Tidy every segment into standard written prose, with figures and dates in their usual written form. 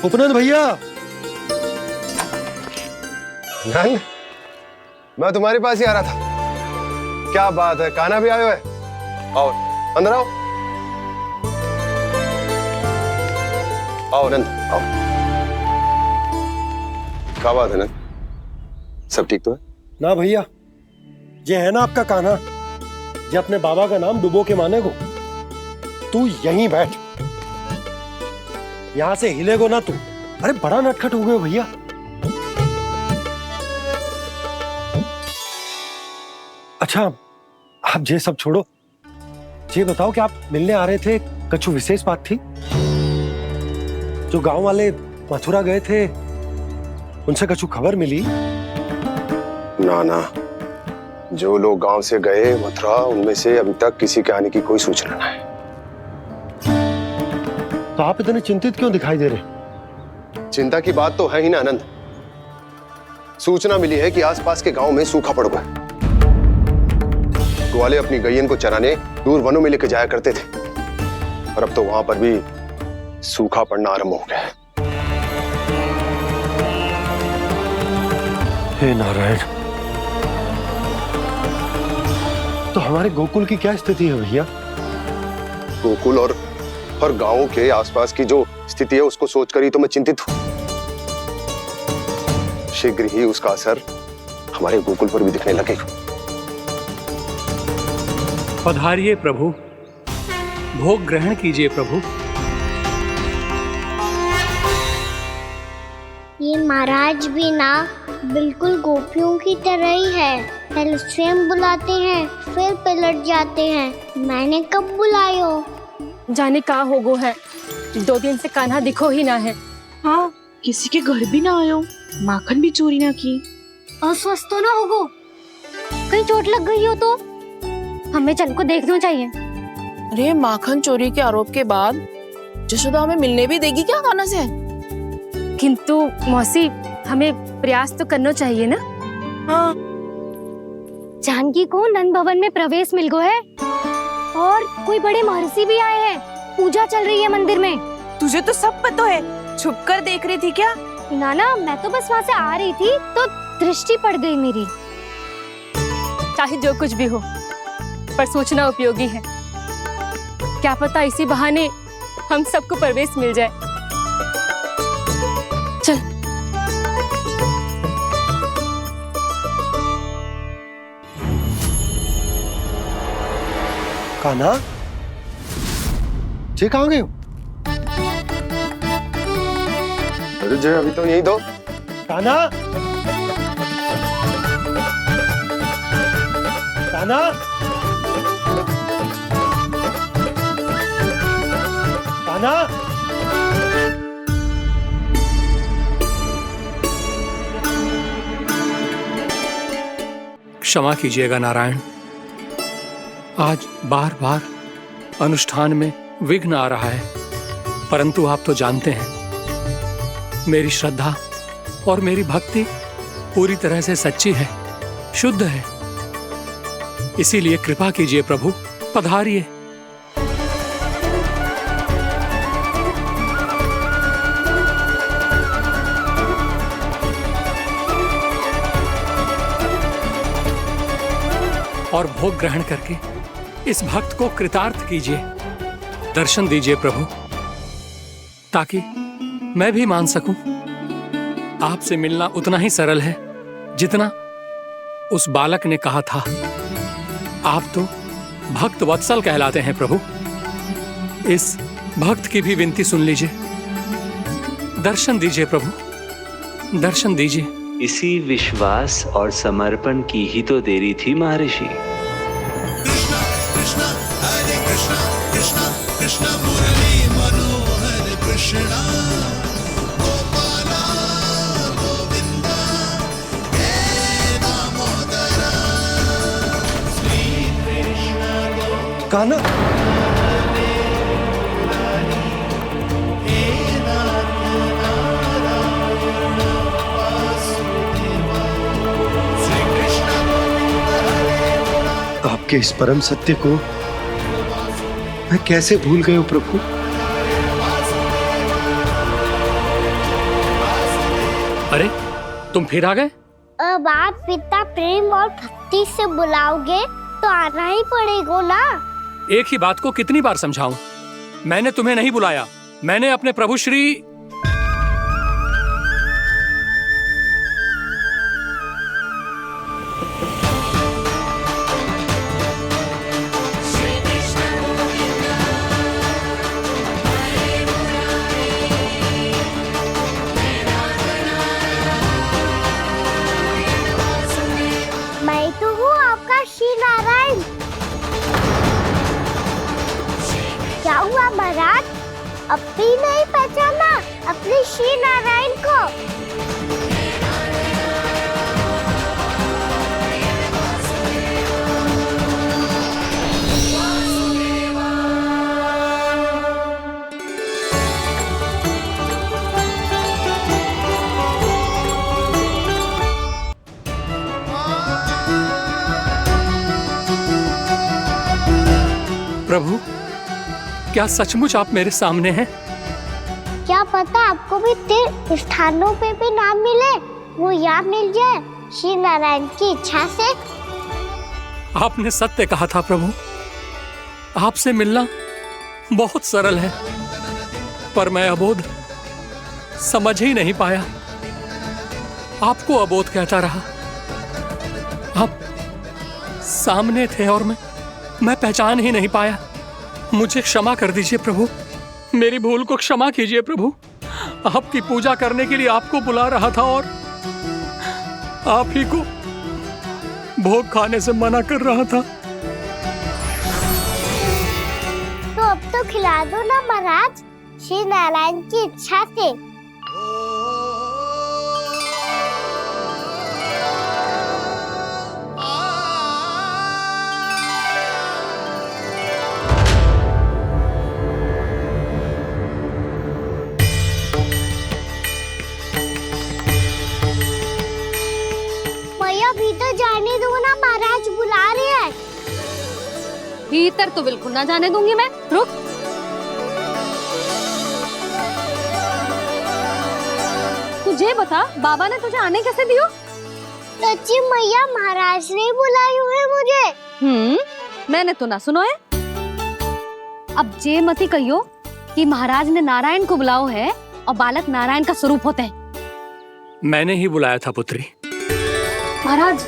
उपनंद भैया। नंद, मैं तुम्हारे पास ही आ रहा था। क्या बात है, कान्हा भी आयो है? आओ अंदर आओ। आओ नंद आओ। क्या बात है नंद, सब ठीक तो है? ना भैया, ये है ना आपका कान्हा, ये अपने बाबा का नाम डुबो के माने को। तू यहीं बैठ, यहां से हिलेगो ना तू। अरे बड़ा नटखट हो गए भैया। अच्छा आप ये सब छोड़ो, ये बताओ कि आप मिलने आ रहे थे, कछु विशेष बात थी? जो गांव वाले मथुरा गए थे उनसे कछु खबर मिली? ना ना, जो लोग गांव से गए मथुरा, उनमें से अभी तक किसी के आने की कोई सूचना नहीं है। तो आप इतने चिंतित क्यों दिखाई दे रहे? चिंता की बात तो है ही ना आनंद। सूचना मिली है कि आसपास के गांव में सूखा पड़ गया। ग्वाले अपनी गैयन को चराने दूर वनों में लेकर जाया करते थे, और अब तो वहां पर भी सूखा पड़ना आरंभ हो गया है। हे नारायण, तो हमारे गोकुल की क्या स्थिति है भैया? गोकुल और गांवों के आसपास की जो स्थिति है उसको सोचकर ही तो मैं चिंतित हूं। शीघ्र ही उसका असर हमारे गोकुल पर भी दिखने लगेगा। पधारिए प्रभु, भोग ग्रहण कीजिए प्रभु। ये महाराज भी ना बिल्कुल गोपियों की तरह ही है। पहले स्वयं बुलाते हैं, फिर पलट जाते हैं। मैंने कब बुलाए हो? जाने का होगो है, 2 दिन से कान्हा दिखो ही ना है। हाँ, किसी के घर भी ना आयो, माखन भी चोरी ना की। अस्वस्थ तो ना होगो? कहीं चोट लग गई हो तो? हमें चल को देखना चाहिए। अरे माखन चोरी के आरोप के बाद जशोदा हमें मिलने भी देगी क्या कान्हा से? किंतु मौसी, हमें प्रयास तो करना चाहिए ना। हाँ, जानकी को नंद भवन में प्रवेश मिल गो है, और कोई बड़े महर्षि भी आए हैं। पूजा चल रही है मंदिर में। तुझे तो सब पता है, छुप कर देख रही थी क्या? ना, मैं तो बस वहाँ से आ रही थी तो दृष्टि पड़ गई मेरी। चाहे जो कुछ भी हो, पर सूचना उपयोगी है। क्या पता इसी बहाने हम सबको प्रवेश मिल जाए। चल। कान्हा, जी कहाँ गए हो? अरे जय, अभी तो यही दो। कान्हा, कान्हा, कान्हा। क्षमा कीजिएगा नारायण, आज बार बार अनुष्ठान में विघ्न आ रहा है, परंतु आप तो जानते हैं मेरी श्रद्धा और मेरी भक्ति पूरी तरह से सच्ची है, शुद्ध है। इसीलिए कृपा कीजिए प्रभु, पधारिए। और भोग ग्रहण करके इस भक्त को कृतार्थ कीजिए। दर्शन दीजिए प्रभु, ताकि मैं भी मान सकूं। आपसे मिलना उतना ही सरल है जितना उस बालक ने कहा था। आप तो भक्त वत्सल कहलाते हैं प्रभु। इस भक्त की भी विनती सुन लीजिए। दर्शन दीजिए प्रभु, दर्शन दीजिए। इसी विश्वास और समर्पण की ही तो देरी थी महर्षि। कृष्णा कृष्णा हरे कृष्णा, कृष्णा कृष्णा मुरली मनोहर कृष्णा, गोपाला गोविंदा हे दामोदरा, श्री कृष्ण कान्हा, आपके इस परम सत्य को मैं कैसे भूल गया हूं प्रभु। अरे तुम फिर आ गए? अब आप इतना प्रेम और भक्ति से बुलाओगे तो आना ही पड़ेगा ना। एक ही बात को कितनी बार समझाऊं? मैंने तुम्हें नहीं बुलाया, मैंने अपने प्रभु श्री मैं तो हूँ आपका श्री नारायण। क्या हुआ महाराज, अब भी नहीं पहचाना अपने श्री नारायण को? प्रभु, क्या सचमुच आप मेरे सामने हैं? क्या पता आपको भी तीर्थ स्थानों पे भी नाम मिले, वो यहाँ मिल जाए श्री नारायण की इच्छा से। आपने सत्य कहा था प्रभु, आपसे मिलना बहुत सरल है, पर मैं अबोध समझ ही नहीं पाया। आपको अबोध कहता रहा। आप सामने थे और मैं पहचान ही नहीं पाया। मुझे क्षमा कर दीजिए प्रभु, मेरी भूल को क्षमा कीजिए प्रभु। आपकी पूजा करने के लिए आपको बुला रहा था और आप ही को भोग खाने से मना कर रहा था। तो अब तो खिला दो ना महाराज, श्री नारायण की इच्छा से। भीतर जाने दो ना, महाराज बुला रहे हैं। भीतर तो बिल्कुल ना जाने दूंगी मैं। रुक। तुझे बता, बाबा ने तुझे आने कैसे दियो? सच्ची मैया, महाराज ने बुलाई हुई मुझे। मैंने तो ना सुनो है। अब जे मती कहियो कि महाराज ने नारायण को बुलाओ है और बालक नारायण का स्वरूप होते हैं। मैंने ही बुलाया था पुत्री। महाराज,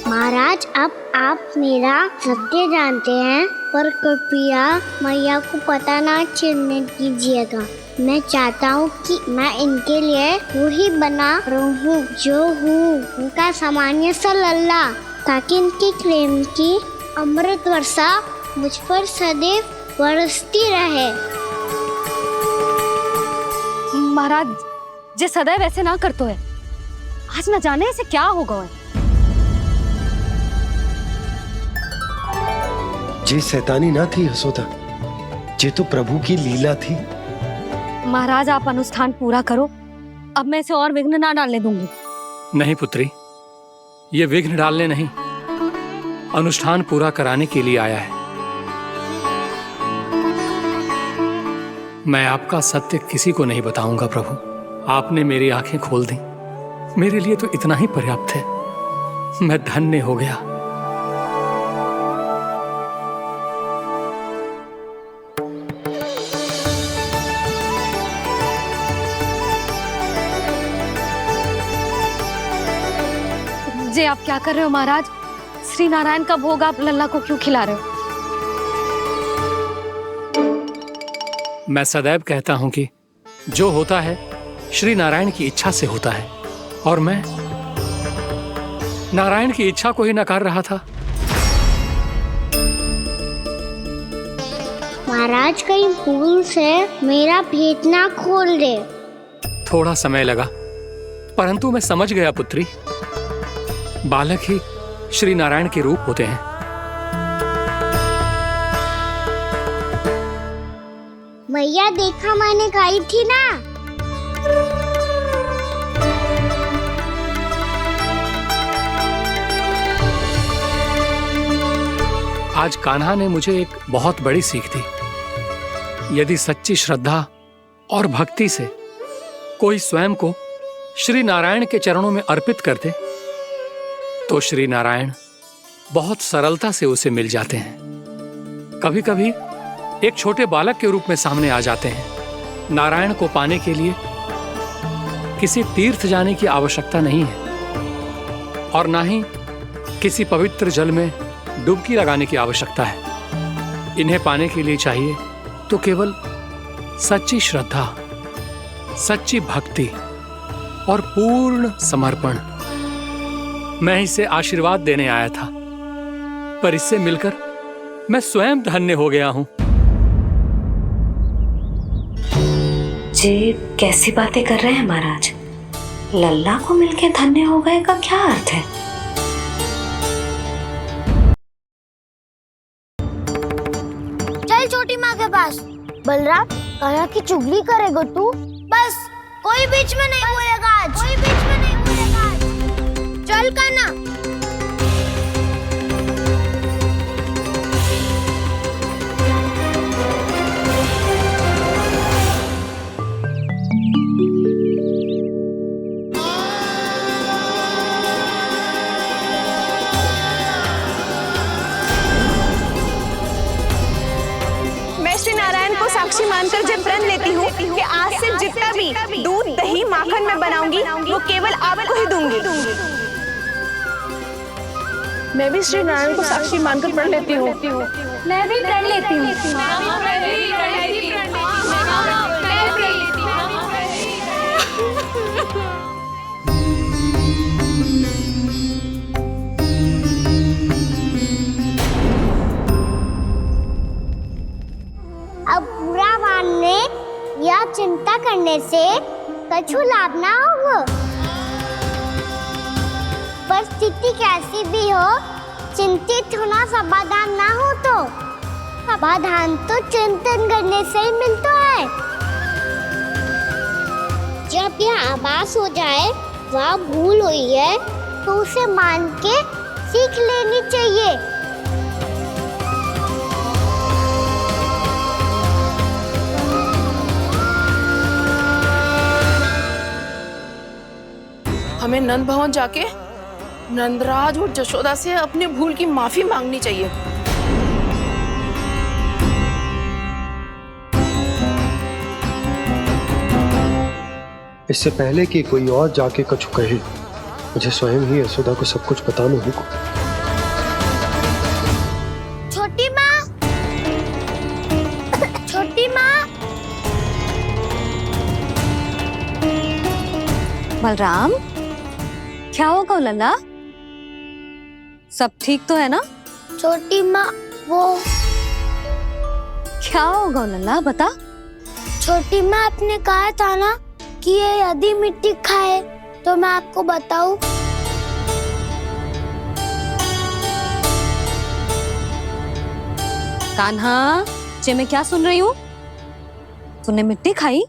महाराज, अब आप मेरा सत्य जानते हैं, पर कृपया मैया को पता ना चलने दीजिएगा। मैं चाहता हूँ कि मैं इनके लिए वही बना रहूँ जो हूँ, उनका सामान्य सा लल्ला, ताकि इनके प्रेम की अमृत वर्षा मुझ पर सदैव बरसती रहे। महाराज, जे सदैव ऐसे ना करतो है, आज न जाने इसे क्या होगा है। जे शैतानी ना थी यशोदा, जे तो प्रभु की लीला थी। महाराज, आप अनुष्ठान पूरा करो, अब मैं इसे और विघ्न ना डालने दूंगी। नहीं पुत्री, ये विघ्न डालने नहीं, अनुष्ठान पूरा कराने के लिए आया है। मैं आपका सत्य किसी को नहीं बताऊंगा प्रभु। आपने मेरी आंखें खोल दी, मेरे लिए तो इतना ही पर्याप्त है। मैं धन्य हो गया। जे आप क्या कर रहे हो महाराज? श्री नारायण का भोग आप लल्ला को क्यों खिला रहे हो? मैं सदैव कहता हूं कि जो होता है श्री नारायण की इच्छा से होता है, और मैं नारायण की इच्छा को ही नकार रहा था। महाराज, कहीं भूल से मेरा भेद ना खोल दे। थोड़ा समय लगा, परंतु मैं समझ गया पुत्री। बालक ही श्री नारायण के रूप होते हैं। मैया, देखा मैंने कही थी ना, आज कान्हा ने मुझे एक बहुत बड़ी सीख दी। यदि सच्ची श्रद्धा और भक्ति से कोई स्वयं को श्री नारायण के चरणों में अर्पित कर दे तो श्री नारायण बहुत सरलता से उसे मिल जाते हैं। कभी कभी एक छोटे बालक के रूप में सामने आ जाते हैं। नारायण को पाने के लिए किसी तीर्थ जाने की आवश्यकता नहीं है और ना ही किसी पवित्र जल में डुबकी लगाने की आवश्यकता है। इन्हें पाने के लिए चाहिए तो केवल सच्ची श्रद्धा, सच्ची भक्ति और पूर्ण समर्पण। मैं इसे आशीर्वाद देने आया था, पर इससे मिलकर मैं स्वयं धन्य हो गया हूं। जी कैसी बातें कर रहे हैं महाराज? लल्ला को मिलके धन्य हो गए का क्या अर्थ है? चल छोटी माँ के पास। बलराम, कान्हा की चुगली करेगा तू? बस कोई बीच में नहीं बोलेगा आज। कोई बीच में नहीं बोलेगा आज। चल कान्हा। श्री नारायण को साक्षी मानकर जब प्रण लेती हूँ कि आज से जितना भी दूध दही माखन मैं बनाऊंगी वो केवल आपको ही दूंगी। मैं भी श्री नारायण को साक्षी मानकर प्रण लेती हूँ। मैं भी प्रण लेती हूँ। अब बुरा मानने या चिंता करने से कछु लाभ ना होगा। परिस्थिति कैसी भी हो, चिंतित होना समाधान ना हो तो समाधान तो चिंतन करने से ही मिलता है। जब यह आभास हो जाए वह भूल हुई है तो उसे मान के सीख लेनी चाहिए। हमें नंद भवन जाके नंदराज और जशोदा से अपनी भूल की माफी मांगनी चाहिए। इससे पहले कि कोई और जाके कछु कहे, मुझे स्वयं ही यशोदा को सब कुछ बताना होगा। छोटी माँ, छोटी माँ। बलराम, क्या होगा लल्ला? सब ठीक तो है ना? छोटी माँ, वो क्या होगा लल्ला, बता। छोटी माँ, आपने कहा था ना कि ये यदि मिट्टी खाए तो मैं आपको बताऊं। कान्हा, जे मैं क्या सुन रही हूँ? तूने मिट्टी खाई?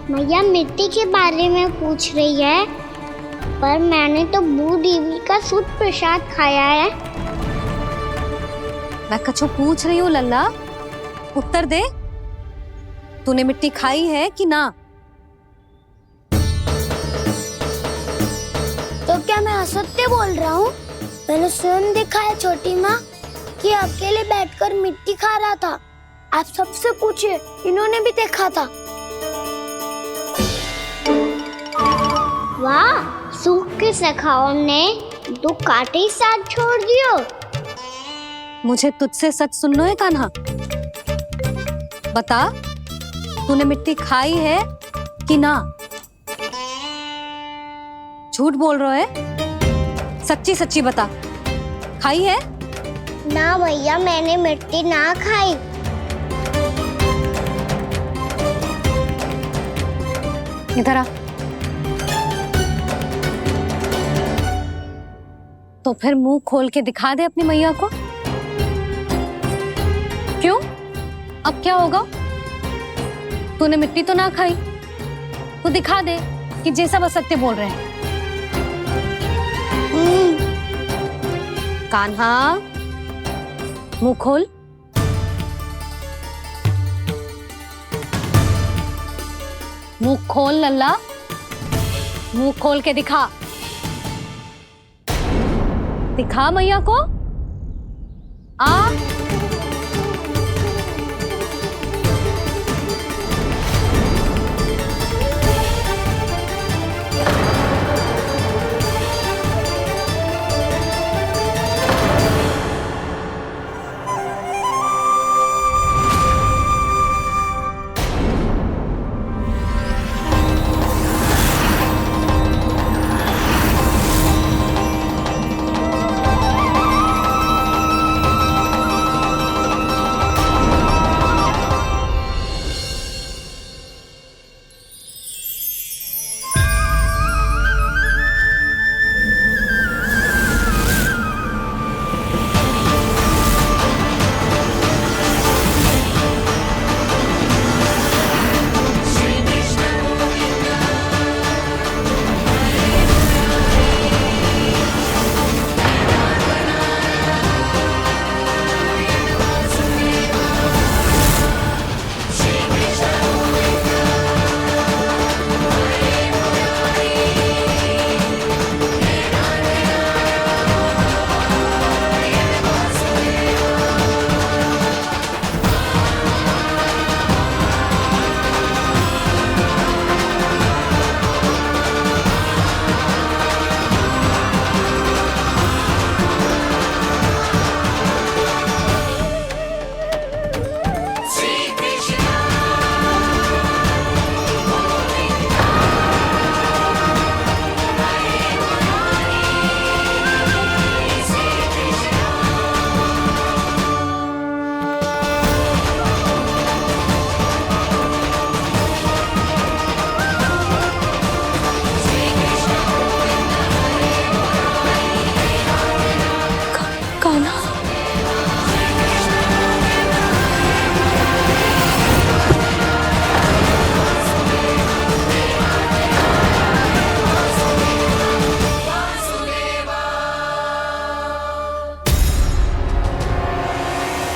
मैया मिट्टी के बारे में पूछ रही है, पर मैंने तो भू देवी का शुद्ध प्रसाद खाया है। मैं कछु पूछ रही हूँ लल्ला, उत्तर दे। तूने मिट्टी खाई है कि ना? तो क्या मैं असत्य बोल रहा हूँ? मैंने स्वयं देखा है छोटी माँ कि अकेले बैठकर मिट्टी खा रहा था। आप सबसे पूछिए, इन्होंने भी देखा था। वाह, सूख के सखाओं ने दो कांटे ही साथ छोड़ दियो। मुझे तुझसे सच सुनना है कान्हा। बता, तूने मिट्टी खाई है कि ना? झूठ बोल रहा है, सच्ची सच्ची बता, खाई है? ना भैया, मैंने मिट्टी ना खाई। इधर आ। तो फिर मुंह खोल के दिखा दे अपनी मैया को। क्यों? अब क्या होगा? तूने मिट्टी तो ना खाई, तो दिखा दे कि जे सब असत्य बोल रहे हैं। कान्हा, मुंह खोल। मुंह खोल लल्ला, मुंह खोल के दिखा। दिखा मैया को। आ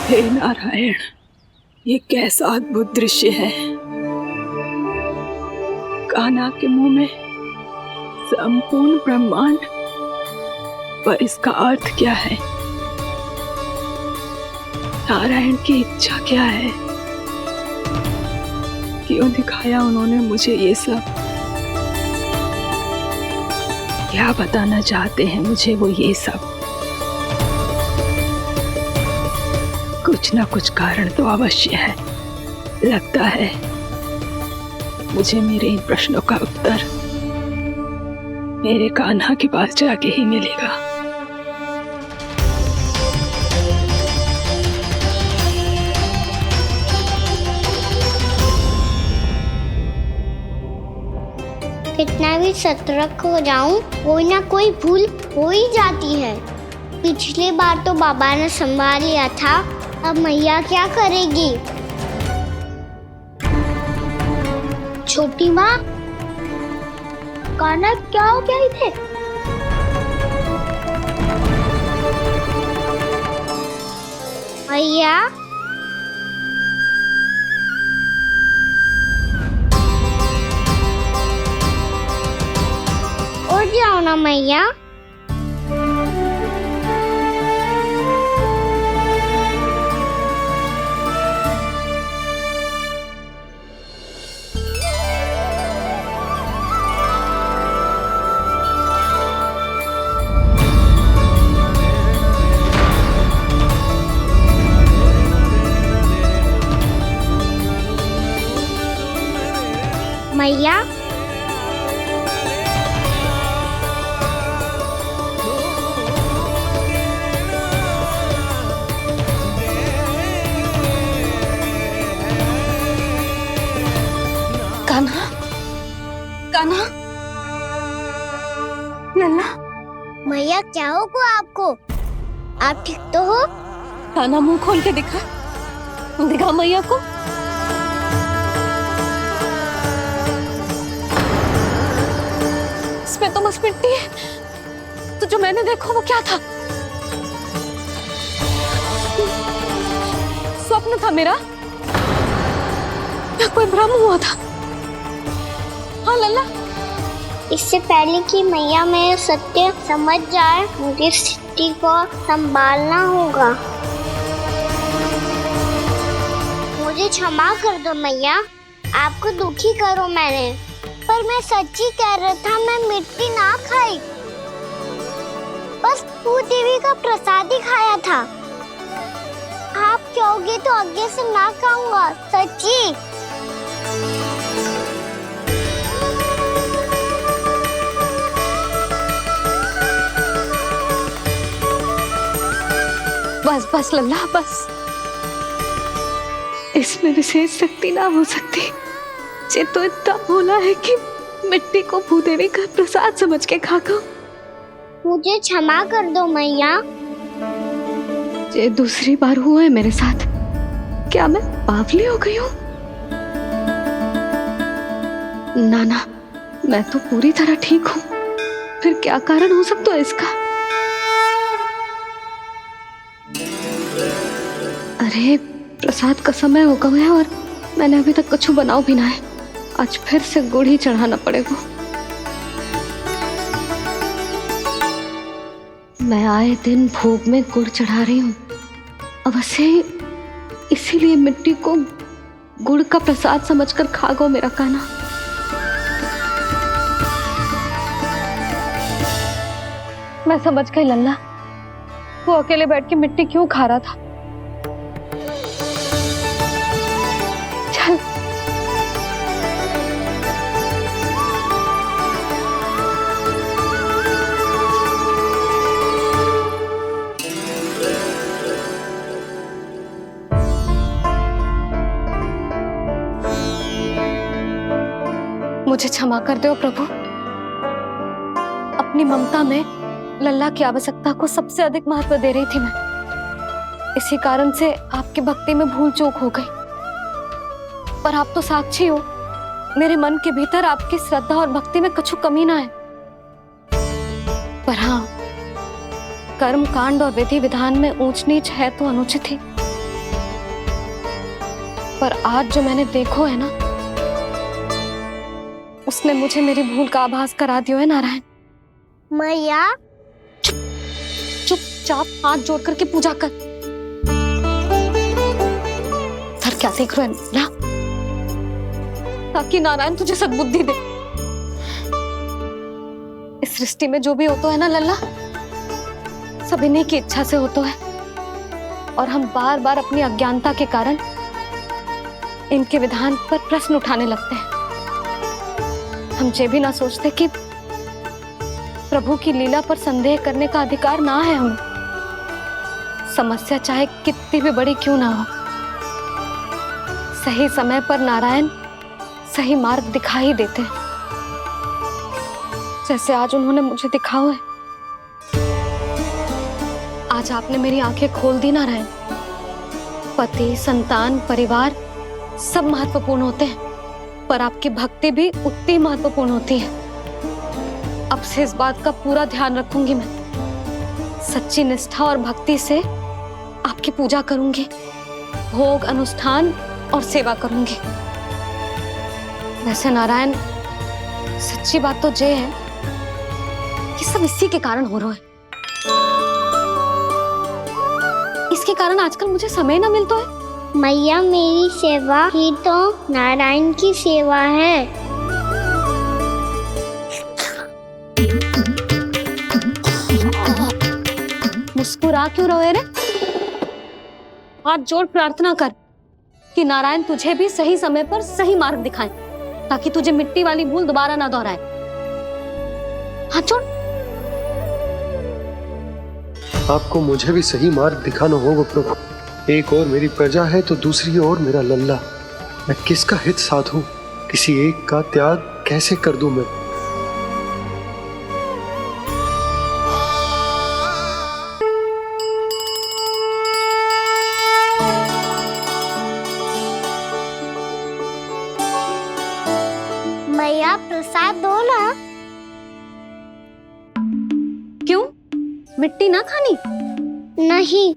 हे नारायण, ये कैसा अद्भुत दृश्य है। कान्हा के मुंह में संपूर्ण ब्रह्मांड, पर इसका अर्थ क्या है? नारायण की इच्छा क्या है? क्यों दिखाया उन्होंने मुझे ये सब? क्या बताना चाहते हैं मुझे वो ये सब? कुछ ना कुछ कारण तो अवश्य है। लगता है मुझे मेरे इन प्रश्नों का उत्तर मेरे कान्हा के पास जाके ही मिलेगा। कितना भी सतर्क हो जाऊं, कोई ना कोई भूल हो ही जाती है। पिछली बार तो बाबा ने संभाल लिया था, अब मैया क्या करेगी? छोटी माँ, कान्हा क्या हो गया इधर? मैया, उठ जाओ ना मैया। मैया, कान्हा, कान्हा, नन्ना, मैया क्या होगा आपको? आप ठीक तो हो? कान्हा मुंह खोल के दिखा, दिखा मैया को। इसमें तो बस मिट्टी है, तो जो मैंने देखा वो क्या था? स्वप्न था मेरा या कोई भ्रम हुआ था? हाँ लल्ला, इससे पहले कि मैया मेरे सत्य समझ जाए, मुझे स्थिति को संभालना होगा। मुझे क्षमा कर दो मैया, आपको दुखी करो मैंने, पर मैं सच्ची कह रहा था, मैं मिट्टी ना खाई, बस भूत देवी का प्रसाद ही खाया था। आप कहोगे तो आगे से ना खाऊंगा, सच्ची। बस बस लल्ला बस, इसमें विशेष शक्ति ना हो सकती। ये तो इतना भोला है कि मिट्टी को भूदेवी का प्रसाद समझ के खागा। मुझे क्षमा कर दो मैया। ये दूसरी बार हुआ है मेरे साथ। क्या मैं बावली हो गई हूँ? ना ना, मैं तो पूरी तरह ठीक हूँ। फिर क्या कारण हो सकता है इसका? अरे प्रसाद का समय हो गया है और मैंने अभी तक कुछ बनाओ भी ना है। आज फिर से गुड़ ही चढ़ाना पड़ेगा। मैं आए दिन भोग में गुड़ चढ़ा रही हूँ, अवश्य ही इसीलिए मिट्टी को गुड़ का प्रसाद समझकर खा गो मेरा कान्हा। मैं समझ गई लल्ला, वो अकेले बैठ के मिट्टी क्यों खा रहा था। चल मुझे क्षमा कर दो प्रभु। अपनी ममता में लल्ला की आवश्यकता को सबसे अधिक महत्व दे रही थी मैं। इसी कारण से आपकी भक्ति में भूल चूक हो गई। पर आप तो साक्षी हो, मेरे मन के भीतर आपकी श्रद्धा और भक्ति में कछु कमी ना है। पर हाँ, कर्म कांड और विधि विधान में ऊंच नीच है तो अनुचित ही। पर आज जो मैंने देखो है ना, उसने मुझे मेरी भूल का आभास करा दियो है नारायण। मैया चुपचाप हाथ जोड़ करके पूजा कर। सर क्या देख रहे हैं ना, ताकि नारायण तुझे सद्बुद्धि दे। इस सृष्टि में जो भी होता है ना लल्ला, सब इन्हीं की इच्छा से होता है। और हम बार बार अपनी अज्ञानता के कारण इनके विधान पर प्रश्न उठाने लगते हैं। हम ये भी ना सोचते कि प्रभु की लीला पर संदेह करने का अधिकार ना है हमें। समस्या चाहे कितनी भी बड़ी क्यों ना हो, सही समय पर नारायण सही मार्ग दिखा ही देते हैं, जैसे आज उन्होंने मुझे दिखाओ है। आज आपने मेरी आंखें खोल दी नारायण। पति, संतान, परिवार सब महत्वपूर्ण होते हैं, पर आपकी भक्ति भी उतनी महत्वपूर्ण होती है। अब से इस बात का पूरा ध्यान रखूंगी मैं। सच्ची निष्ठा और भक्ति से आपकी पूजा करूंगी, भोग, अनुष्ठान और सेवा करूंगी। वैसे नारायण, सच्ची बात तो ये है कि सब इसी के कारण हो रहा है। इसके कारण आजकल मुझे समय ना मिलता है। मैया, मेरी सेवा ही तो नारायण की सेवा है। मुस्कुरा क्यों रहे रे? हाथ जोड़ प्रार्थना कर कि नारायण तुझे भी सही समय पर सही मार्ग दिखाएं, ताकि तुझे मिट्टी वाली भूल दोबारा ना दोहराए। हाथ जोड़। आपको मुझे भी सही मार्ग दिखाना होगा प्रभु। एक और मेरी प्रजा है तो दूसरी ओर मेरा लल्ला। मैं किसका हित साधूं? किसी एक का त्याग कैसे कर दूं मैं? मैया, प्रसाद दो ना। क्यों? मिट्टी ना खानी? नहीं।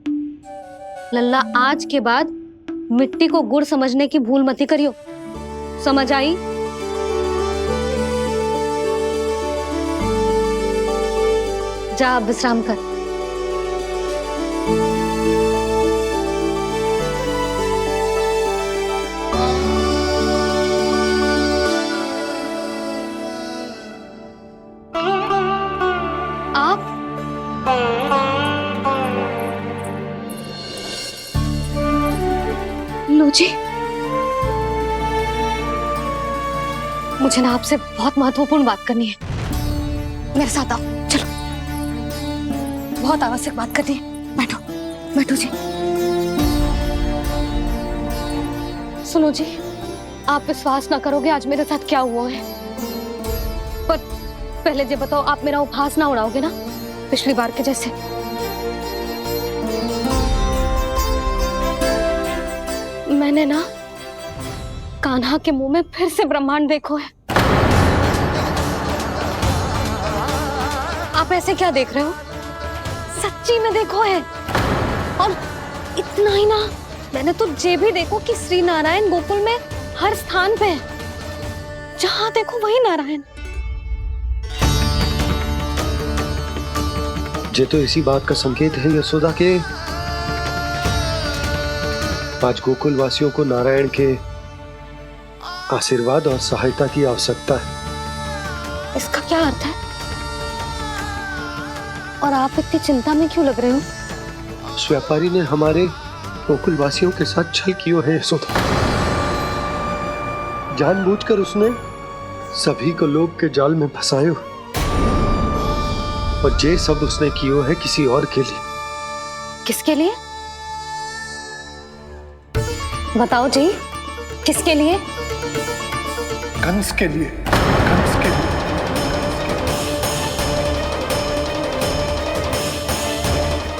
लल्ला, आज के बाद मिट्टी को गुड़ समझने की भूल मत ही करियो, समझ आई? जा अब विश्राम कर। लो जी, मुझे ना आपसे बहुत महत्वपूर्ण बात करनी है। मेरे साथ आओ, चलो। बहुत आवश्यक बात करनी है। बैठो, बैठो जी। सुनो जी, आप विश्वास ना करोगे आज मेरे साथ क्या हुआ है। पर पहले ये बताओ, आप मेरा उपहास ना उड़ाओगे ना पिछली बार के जैसे? मैंने ना कान्हा के मुंह में फिर से ब्रह्मांड देखो है। आप ऐसे क्या देख रहे हो? सच्ची में देखो है। और इतना ही ना, मैंने तो ये भी देखो कि श्री नारायण गोकुल में हर स्थान पे है, जहां देखो वही नारायण। ये तो इसी बात का संकेत है यशोदा के आज गोकुल वासियों को नारायण के आशीर्वाद और सहायता की आवश्यकता है। इसका क्या अर्थ है? और आप इतनी चिंता में क्यों लग रहे हो? उस व्यापारी ने हमारे गोकुल वासियों के साथ छल किया है यशोदा। जानबूझकर उसने सभी को लोभ के जाल में फंसायो, और ये सब उसने किया है किसी और के लिए। किसके लिए? बताओ जी, किसके लिए? कंस के लिए। कंस के लिए।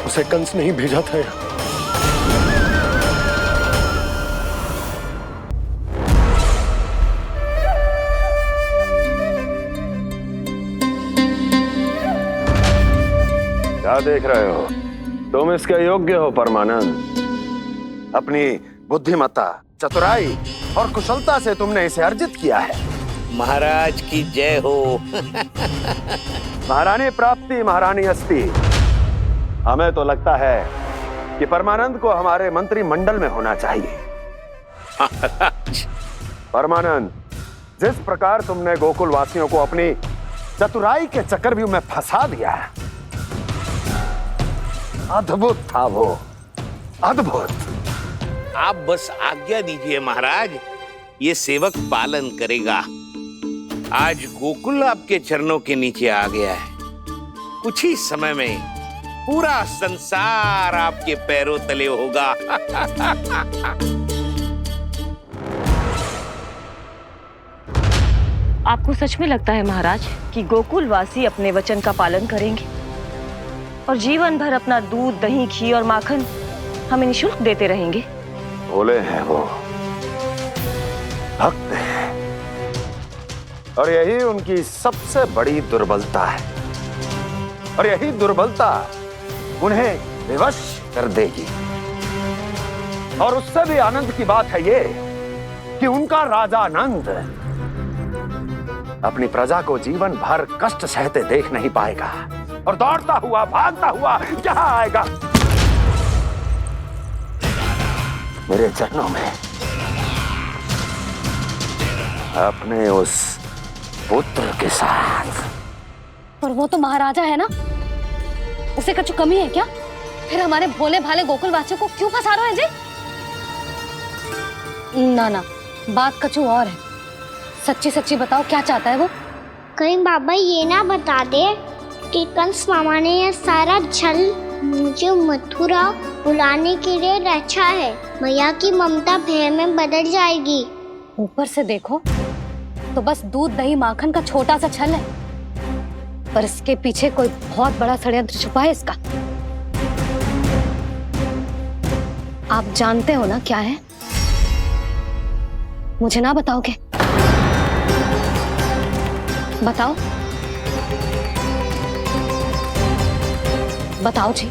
उसे कंस नहीं भेजा था यहाँ। क्या देख रहे हो? तुम इसके योग्य हो परमानंद। अपनी बुद्धिमत्ता, चतुराई और कुशलता से तुमने इसे अर्जित किया है। महाराज की जय हो। महारानी प्राप्ति महारानी अस्ति। हमें तो लगता है कि परमानंद को हमारे मंत्रिमंडल में होना चाहिए। परमानंद, जिस प्रकार तुमने गोकुल वासियों को अपनी चतुराई के चक्रव्यूह में फंसा दिया, अद्भुत था वो, अद्भुत। आप बस आज्ञा दीजिए महाराज, ये सेवक पालन करेगा। आज गोकुल आपके चरणों के नीचे आ गया है। कुछ ही समय में पूरा संसार आपके पैरों तले होगा। आपको सच में लगता है महाराज कि गोकुल वासी अपने वचन का पालन करेंगे और जीवन भर अपना दूध, दही, घी और माखन हमें निःशुल्क देते रहेंगे? भोले हैं वो, भक्त हैं, और यही उनकी सबसे बड़ी दुर्बलता है। और यही दुर्बलता उन्हें विवश कर देगी। और उससे भी आनंद की बात है ये कि उनका राजा नंद अपनी प्रजा को जीवन भर कष्ट सहते देख नहीं पाएगा, और दौड़ता हुआ, भागता हुआ यहाँ आएगा मेरे चरणों में, अपने उस पुत्र के साथ। पर वो तो महाराजा है ना, उसे कुछ कमी है क्या? फिर हमारे भोले भाले गोकुल वासियों को क्यों फंसा रहे हैं जी? ना ना, बात कछु और है। सच्ची सच्ची बताओ, क्या चाहता है वो? कहीं बाबा ये ना बता दे कि कंस मामा ने यह सारा छल मुझे मथुरा बुलाने के लिए रचा है। मैया की ममता भय में बदल जाएगी। ऊपर से देखो तो बस दूध, दही, माखन का छोटा सा छल है, पर इसके पीछे कोई बहुत बड़ा षड्यंत्र छुपा है इसका। आप जानते हो ना क्या है? मुझे ना बताओगे? बताओ, बताओ जी।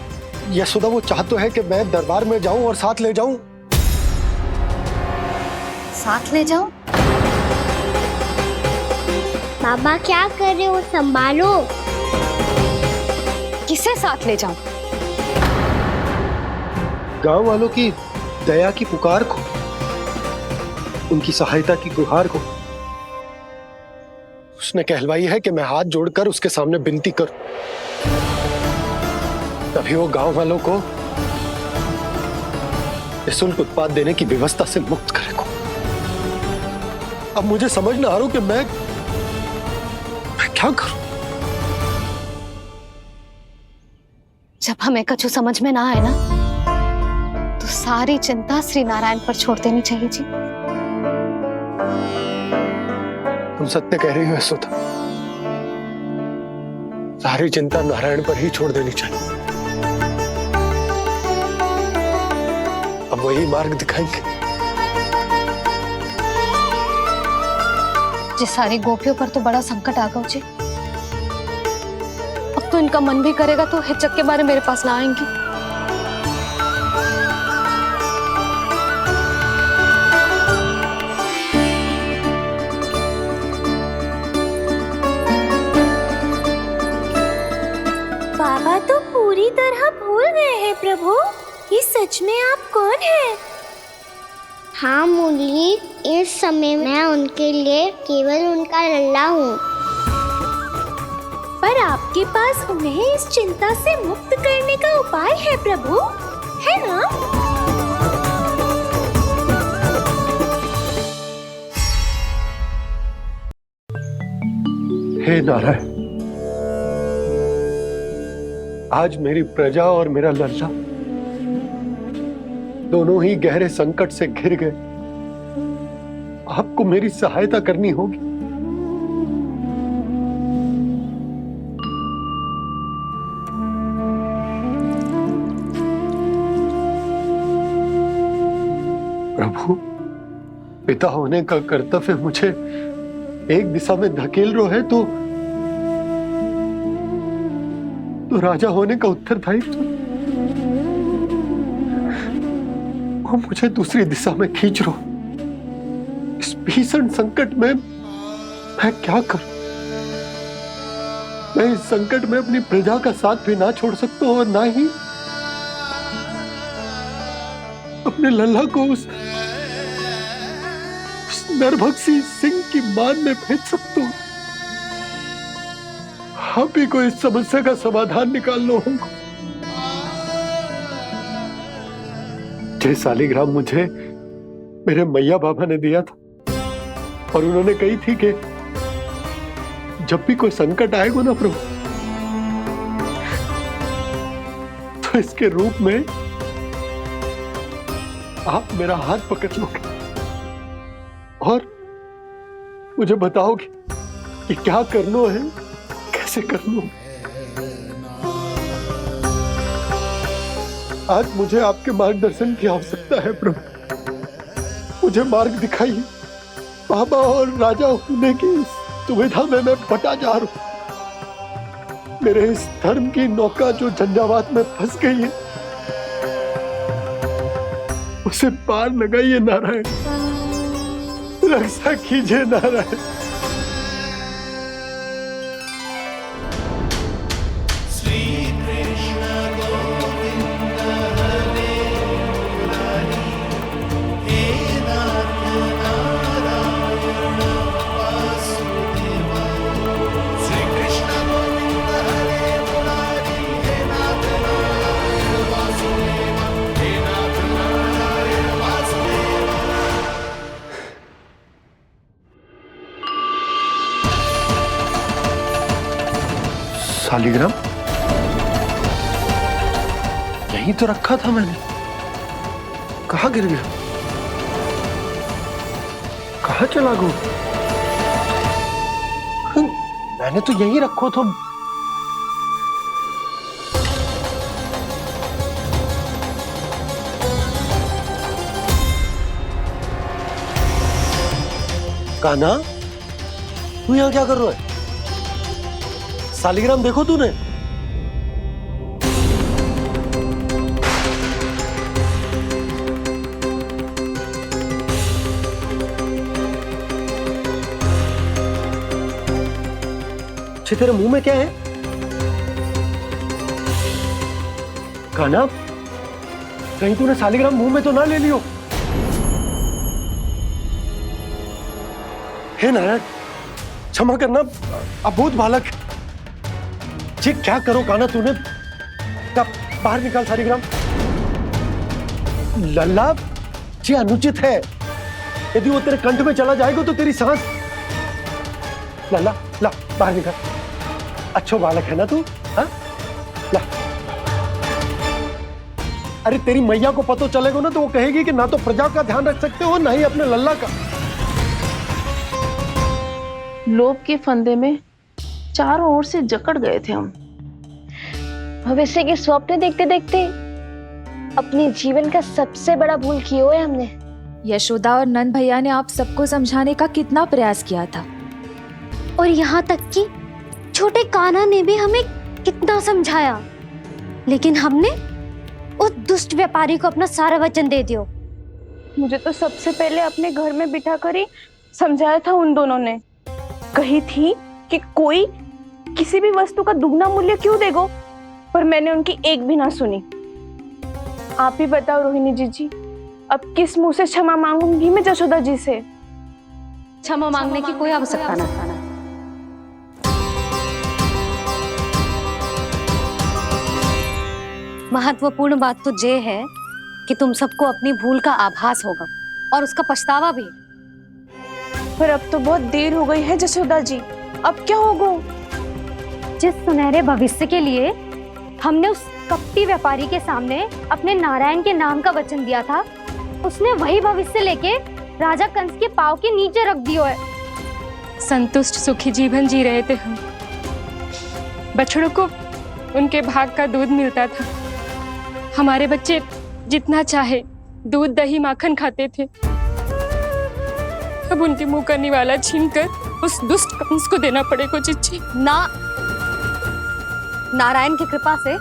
यशोदा, वो चाहता है कि मैं दरबार में जाऊं और साथ ले जाऊं। साथ ले जाऊं? बाबा क्या कर रहे हो, संभालो। किसे साथ ले जाऊं? गांव वालों की दया की पुकार को, उनकी सहायता की गुहार को। उसने कहलवाई है कि मैं हाथ जोड़कर उसके सामने विनती करूं, तभी वो गांव वालों को निःशुल्क उत्पाद देने की व्यवस्था से मुक्त करेगा। अब मुझे समझ ना आ रहा कि मैं क्या करूं। जब हमें कछु समझ में ना आए ना, तो सारी चिंता श्री नारायण पर छोड़ देनी चाहिए जी। तुम सत्य कह रही हो यशोदा, सारी चिंता नारायण पर ही छोड़ देनी चाहिए। अब वही मार्ग दिखाएंगे। जी सारी गोपियों पर तो बड़ा संकट आ गया जी। अब तो इनका मन भी करेगा तो हिचक के बारे मेरे पास ना आएंगी। बाबा तो पूरी तरह भूल गए हैं प्रभु, ये सच में आप कौन हैं? हाँ मुरली, इस समय मैं उनके लिए केवल उनका लल्ला हूँ। पर आपके पास उन्हें इस चिंता से मुक्त करने का उपाय है प्रभु, है ना? हे नारायण, आज मेरी प्रजा और मेरा लल्ला दोनों ही गहरे संकट से घिर गए। आपको मेरी सहायता करनी होगी। प्रभु, पिता होने का कर्तव्य मुझे एक दिशा में धकेल रहा है तो राजा होने का उत्तरदायित्व वो मुझे दूसरी दिशा में खींच रहा। इस भीषण संकट में मैं क्या करूं? मैं इस संकट में अपनी प्रजा का साथ भी ना छोड़ सकता हूं और ना ही अपने लल्ला को उस नरभक्षी सिंह की मान में भेज सकता हूं। आप ही को इस समस्या का समाधान निकालना होगा। जय शालिग्राम मुझे मेरे मैया बाबा ने दिया था और उन्होंने कही थी कि जब भी कोई संकट आएगा ना प्रभु, तो इसके रूप में आप मेरा हाथ पकड़ लोगे और मुझे बताओगे कि क्या करना है, कैसे करना है। आज मुझे आपके मार्गदर्शन की आवश्यकता है प्रभु, मुझे मार्ग दिखाइए। बाबा और राजा होने की दुविधा में मैं बटा जा रहा हूं। मेरे इस धर्म की नौका जो झंझावात में फंस गई है, उसे पार लगाइए नारायण, रक्षा कीजिए नारायण। शालिग्राम यहीं तो रखा था मैंने, कहाँ गिर गया, कहाँ चला गया? मैंने तो यहीं रखो था। कान्हा, तू यहाँ क्या कर रहा है? शालिग्राम देखो तूने? अच्छे तेरे मुंह में क्या है? कान्हा, कहीं तूने सालिग्राम मुंह में तो ना ले लियो? हे नारायण, क्षमा करना, अबोध बालक। जी क्या करो कान्हा तूने? क्या बाहर निकाल सालिग्राम। लल्ला, जी अनुचित है। यदि वो तेरे कंठ में चला जाएगा तो तेरी सांस। लल्ला, ला बाहर निकाल। अच्छो बालक है ना तू? हाँ, ला। अरे तेरी मैया को पता चलेगा ना तो वो कहेगी कि ना तो प्रजा का ध्यान रख सकते हो ना ही अपने लल्ला का। लोभ के फंदे में चारों ओर से जकड़ गए थे हम। भविष्य के स्वप्न देखते देखते अपने जीवन का सबसे बड़ा भूल किया है हमने। यशोदा और नंद भैया ने आप सबको समझाने का कितना प्रयास किया था, और यहाँ तक कि छोटे कान्हा ने भी हमें कितना समझाया, लेकिन हमने उस दुष्ट व्यापारी को अपना सारा वचन दे दिया। मुझे तो सबसे पहले अपने घर में बिठा कर ही समझाया था उन दोनों ने। कही थी कि कोई किसी भी वस्तु का दुगना मूल्य क्यों देगो, पर मैंने उनकी एक भी ना सुनी। आप ही बताओ रोहिणी जी, अब किस मुंह से क्षमा मांगूंगी मैं जशोदा जी से? क्षमा मांगने की कोई आवश्यकता ना। महत्वपूर्ण बात तो ये है कि तुम सबको अपनी भूल का आभास होगा और उसका पछतावा भी। पर अब तो बहुत देर हो गई है जशोदा जी, अब क्या होगा? जिस सुनहरे भविष्य के लिए हमने उस कपटी व्यापारी के सामने अपने नारायण के नाम का वचन दिया था, उसने वही भविष्य लेके राजा कंस के पांव के नीचे रख दिया है। संतुष्ट सुखी जीवन जी रहे थे हम। बछड़ों को उनके भाग का दूध मिलता था। हमारे बच्चे जितना चाहे दूध दही माखन खाते थे। अब उनके मुंह का निवाला छीनकर उस दुष्ट कंस को देना पड़ेगा चिच्ची। ना, नारायण की कृपा से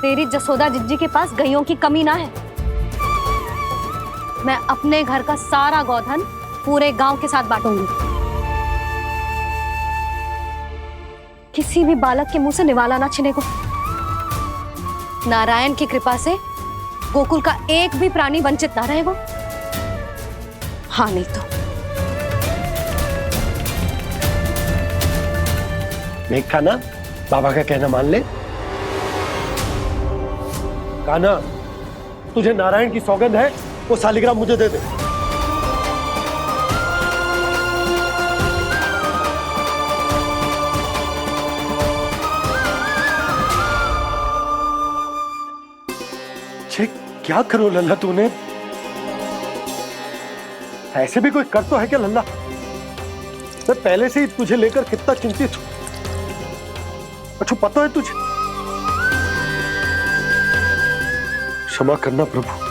तेरी जसोदा जिज्जी के पास गैयों की कमी ना है। मैं अपने घर का सारा गोधन पूरे गांव के साथ बांटूंगी। किसी भी बालक के मुंह से निवाला ना छिने को। नारायण की कृपा से गोकुल का एक भी प्राणी वंचित ना रहेगा। हाँ नहीं तो देख कान्हा, बाबा का कहना मान ले। कान्हा, तुझे नारायण की सौगंध है, वो सालिग्राम मुझे दे दे। छे, क्या करो लल्ला तूने? ऐसे भी कोई कर तो है क्या लल्ला? मैं पहले से ही तुझे लेकर कितना चिंतित हूं। अच्छा पता है तुझे? क्षमा करना प्रभु।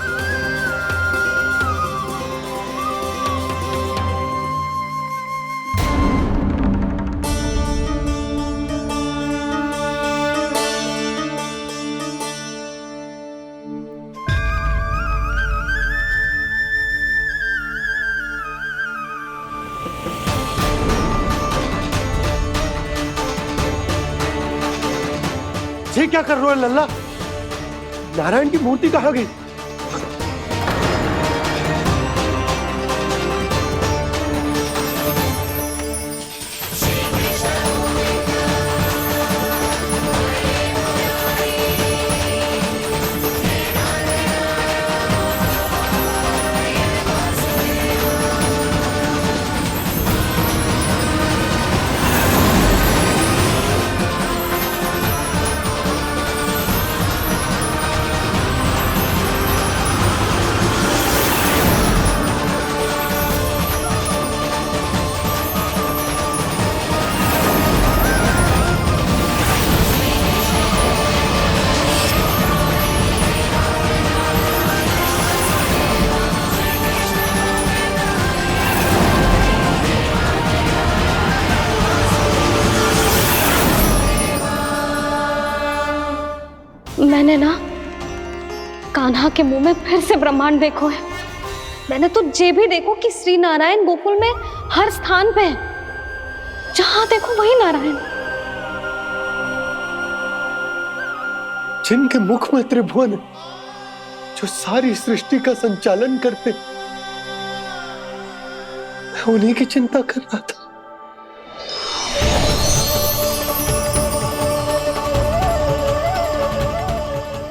ये क्या कर रहे हो लल्ला? नारायण की मूर्ति कहाँ गई? मैंने ना कान्हा के मुंह में फिर से ब्रह्मांड देखो है। मैंने तो ये भी देखो कि श्री नारायण गोकुल में हर स्थान पे है। जहां देखो वही नारायण। जिनके मुख में त्रिभुवन है, जो सारी सृष्टि का संचालन करते, मैं उन्हीं की चिंता कर रहा था।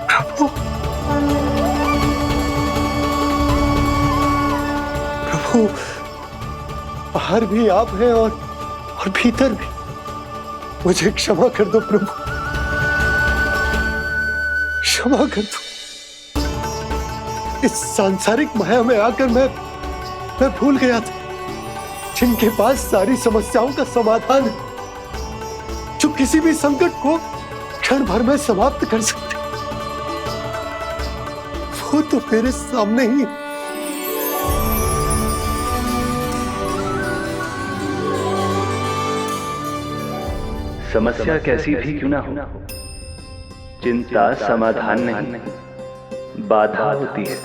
प्रभु, प्रभु, बाहर भी आप हैं और भीतर भी। मुझे क्षमा कर दो प्रभु, क्षमा कर दो। इस सांसारिक माया में आकर मैं भूल गया था जिनके पास सारी समस्याओं का समाधान है, जो किसी भी संकट को क्षण भर में समाप्त कर सकते, वो तो मेरे सामने ही। समस्या कैसी भी क्यों ना हो, चिंता समाधान नहीं, बाधा होती है।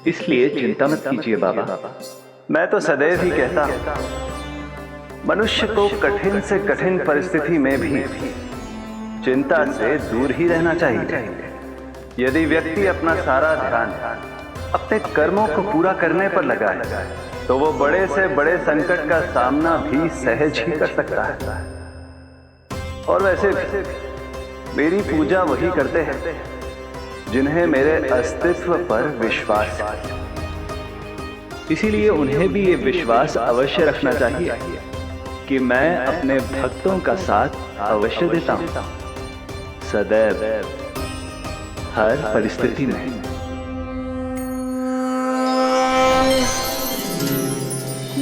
इसलिए चिंता मत कीजिए बाबा। मैं तो सदैव ही कहता हूं, मनुष्य को कठिन से कठिन परिस्थिति में भी चिंता से दूर ही रहना चाहिए। यदि व्यक्ति अपना सारा ध्यान अपने कर्मों को पूरा करने पर लगाए, तो वो बड़े से बड़े संकट का सामना भी सहज ही कर सकता है। और वैसे भी मेरी पूजा वही करते हैं जिन्हें मेरे अस्तित्व पर विश्वास है। इसीलिए उन्हें भी ये विश्वास अवश्य रखना चाहिए कि मैं अपने भक्तों का साथ अवश्य देता हूं, सदैव, हर परिस्थिति में।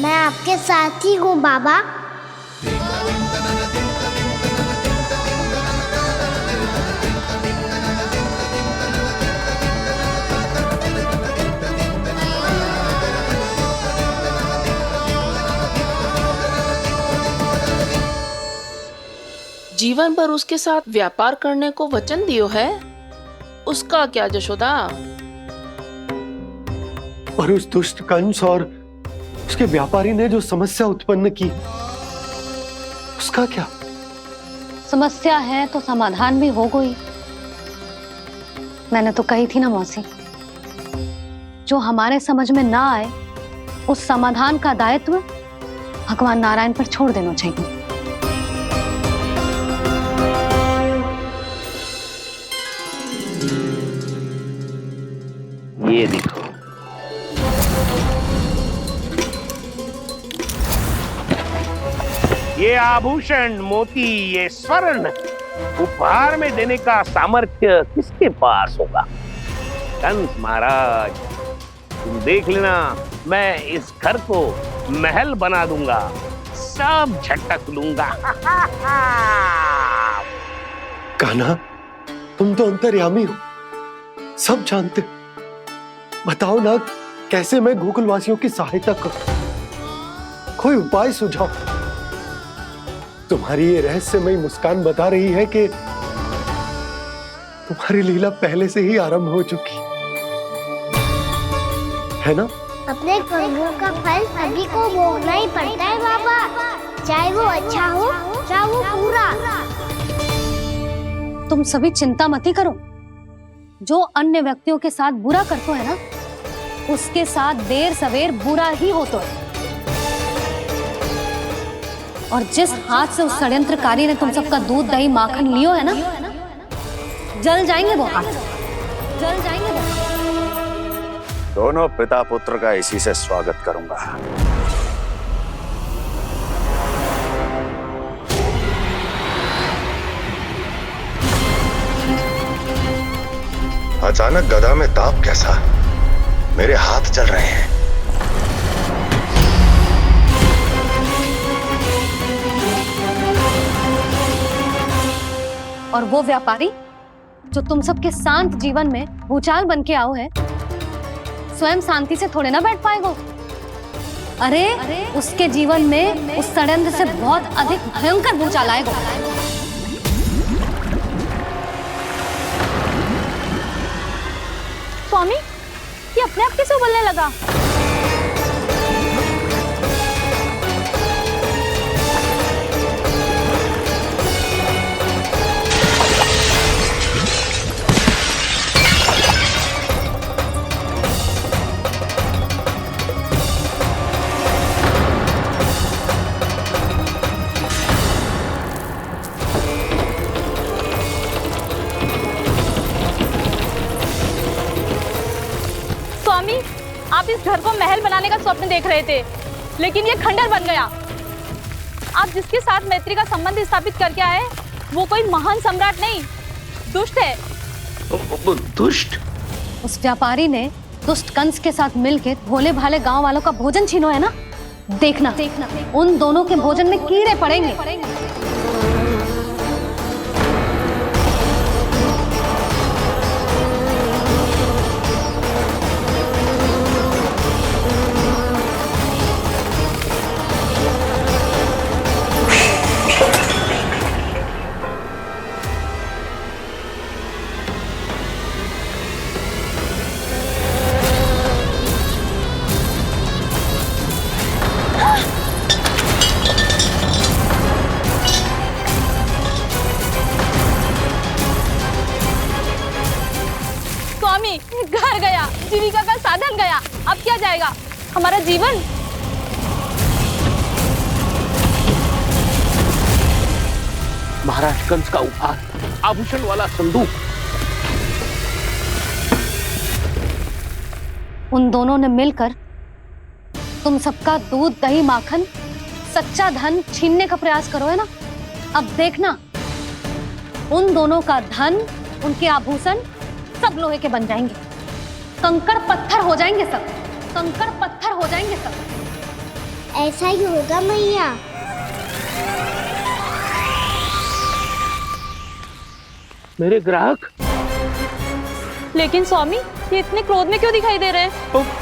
मैं आपके साथ ही हूँ बाबा। जीवन भर उसके साथ व्यापार करने को वचन दियो है, उसका क्या जशोदा? और उस दुष्ट कंस और उसके व्यापारी ने जो समस्या उत्पन्न की, उसका क्या? समस्या है तो समाधान भी हो गई। मैंने तो कही थी ना मौसी, जो हमारे समझ में ना आए उस समाधान का दायित्व भगवान नारायण पर छोड़ देना चाहिए। ये देखो, ये आभूषण, मोती, ये स्वर्ण उपहार में देने का सामर्थ्य किसके पास होगा? कंस महाराज, तुम देख लेना, मैं इस घर को महल बना दूंगा, सब झटक लूंगा। कान्हा, तुम तो अंतर्यामी हो, सब जानते हो। बताओ ना, कैसे मैं गोकुलवासियों की सहायता करूं? कोई उपाय सुझाओ। तुम्हारी ये रहस्यमयी मुस्कान बता रही है कि तुम्हारी लीला पहले से ही आरंभ हो चुकी है ना? अपने कर्मों का फल सभी को भोगना ही पड़ता है बाबा, चाहे वो अच्छा हो चाहे वो बुरा। तुम सभी चिंता मत ही करो। जो अन्य व्यक्तियों के साथ बुरा करते है ना, उसके साथ देर सवेर बुरा ही होता है। और जिस हाथ से उस षड्यंत्रकारी ने तुम सबका दूध दही माखन लियो है ना, जल जाएंगे वो हाथ, जल जाएंगे वो। दोनों पिता पुत्र का इसी से स्वागत करूंगा। अचानक गदा में ताप कैसा? मेरे हाथ जल रहे हैं। और वो व्यापारी जो तुम सबके शांत जीवन में भूचाल बन के आओ है, स्वयं शांति से थोड़े ना बैठ पाएगा। अरे उसके जीवन में उस षड्यंत्र से बहुत अधिक भयंकर भूचाल आएगा। स्वामी, ये अपने आप कैसे बोलने लगा? घर को महल बनाने का स्वप्न देख रहे थे, लेकिन ये खंडर बन गया। आप जिसके साथ मैत्री का संबंध स्थापित करके आए, वो कोई महान सम्राट नहीं, दुष्ट है। दुष्ट? उस व्यापारी ने दुष्ट कंस के साथ मिलकर भोले भाले गांव वालों का भोजन छीनो है ना। देखना उन दोनों के भोजन में कीड़े पड़ेंगे। घर गया, जीविका का साधन गया, अब क्या जाएगा हमारा जीवन? महाराज कंस का उपहार, आभूषण वाला संदूक। उन दोनों ने मिलकर तुम सबका दूध दही माखन सच्चा धन छीनने का प्रयास करो है ना। अब देखना उन दोनों का धन, उनके आभूषण सब लोहे के बन जाएंगे, कंकड़ पत्थर हो जाएंगे सब, कंकड़ पत्थर हो जाएंगे सब। ऐसा ही होगा मैया। मेरे ग्राहक? लेकिन स्वामी, ये इतने क्रोध में क्यों दिखाई दे रहे हैं?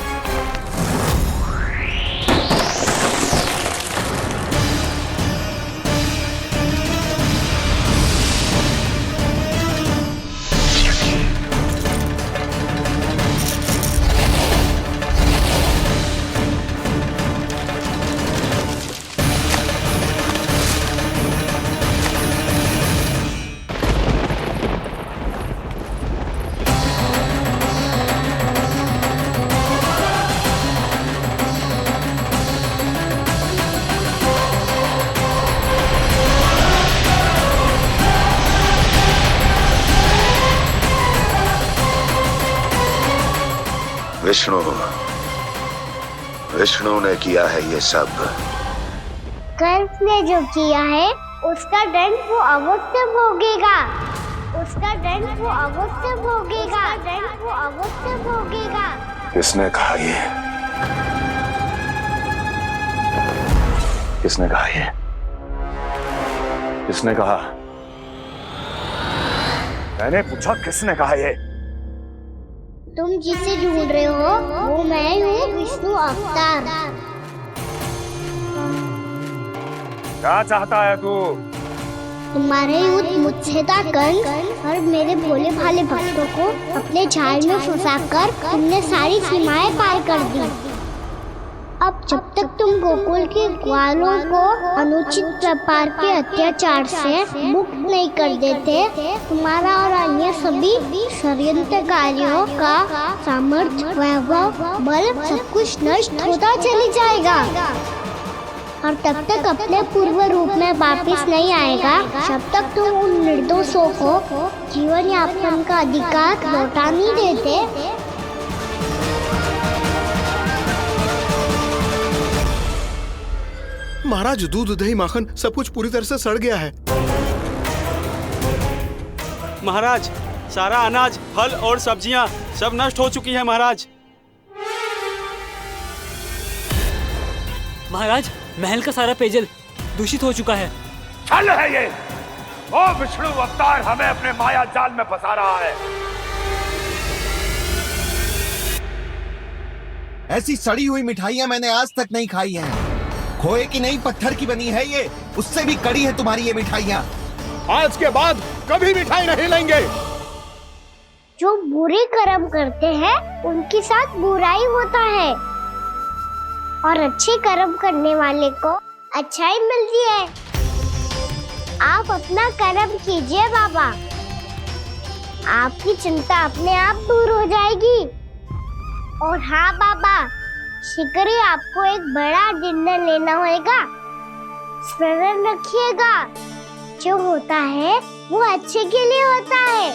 विष्णु ने किया है ये सब। कंस ने जो किया है उसका दंड वो अवश्य भोगेगा, उसका दंड वो अवश्य भोगेगा, दंड वो अवश्य भोगेगा। किसने कहा ये? किसने कहा ये? किसने कहा? मैंने पूछा किसने कहा ये? तुम जिसे ढूंढ रहे हो वो मैं हूँ, विष्णु अवतार। क्या चाहता है तू? तुम्हारे युद्ध मुझसे था कंस, और मेरे भोले भाले भक्तों को अपने जाल में फंसाकर तुमने सारी सीमाएं पार कर दी। अब जब तक तुम गोकुल के ग्वालों को अनुचित प्रकार के अत्याचार से मुक्त नहीं कर देते, तुम्हारा और अन्य सभी षड्यंत्रकारियों का सामर्थ्य, वैभव, बल सब कुछ नष्ट होता चली जाएगा, और तब तक अपने पूर्व रूप में वापस नहीं आएगा जब तक तुम उन निर्दोषों को जीवन यापन का अधिकार लौटा नहीं देते। महाराज, दूध दही माखन सब कुछ पूरी तरह से सड़ गया है। महाराज, सारा अनाज, फल और सब्जियां सब नष्ट हो चुकी है महाराज। महाराज, महल का सारा पेयजल दूषित हो चुका है। छल है ये। वो विष्णु अवतार हमें अपने माया जाल में फंसा रहा है। ऐसी सड़ी हुई मिठाइयां मैंने आज तक नहीं खाई हैं। खोए की नहीं, पत्थर की बनी है ये, उससे भी कड़ी है तुम्हारी ये मिठाइयां। आज के बाद कभी मिठाई नहीं लेंगे। जो बुरे कर्म करते हैं उनके साथ बुराई होता है, और अच्छे कर्म करने वाले को अच्छाई मिलती है। आप अपना कर्म कीजिए बाबा, आपकी चिंता अपने आप दूर हो जाएगी। और हाँ बाबा, शीघ्र ही आपको एक बड़ा निर्णय लेना होगा। स्मरण रखिएगा, जो होता है वो अच्छे के लिए होता है।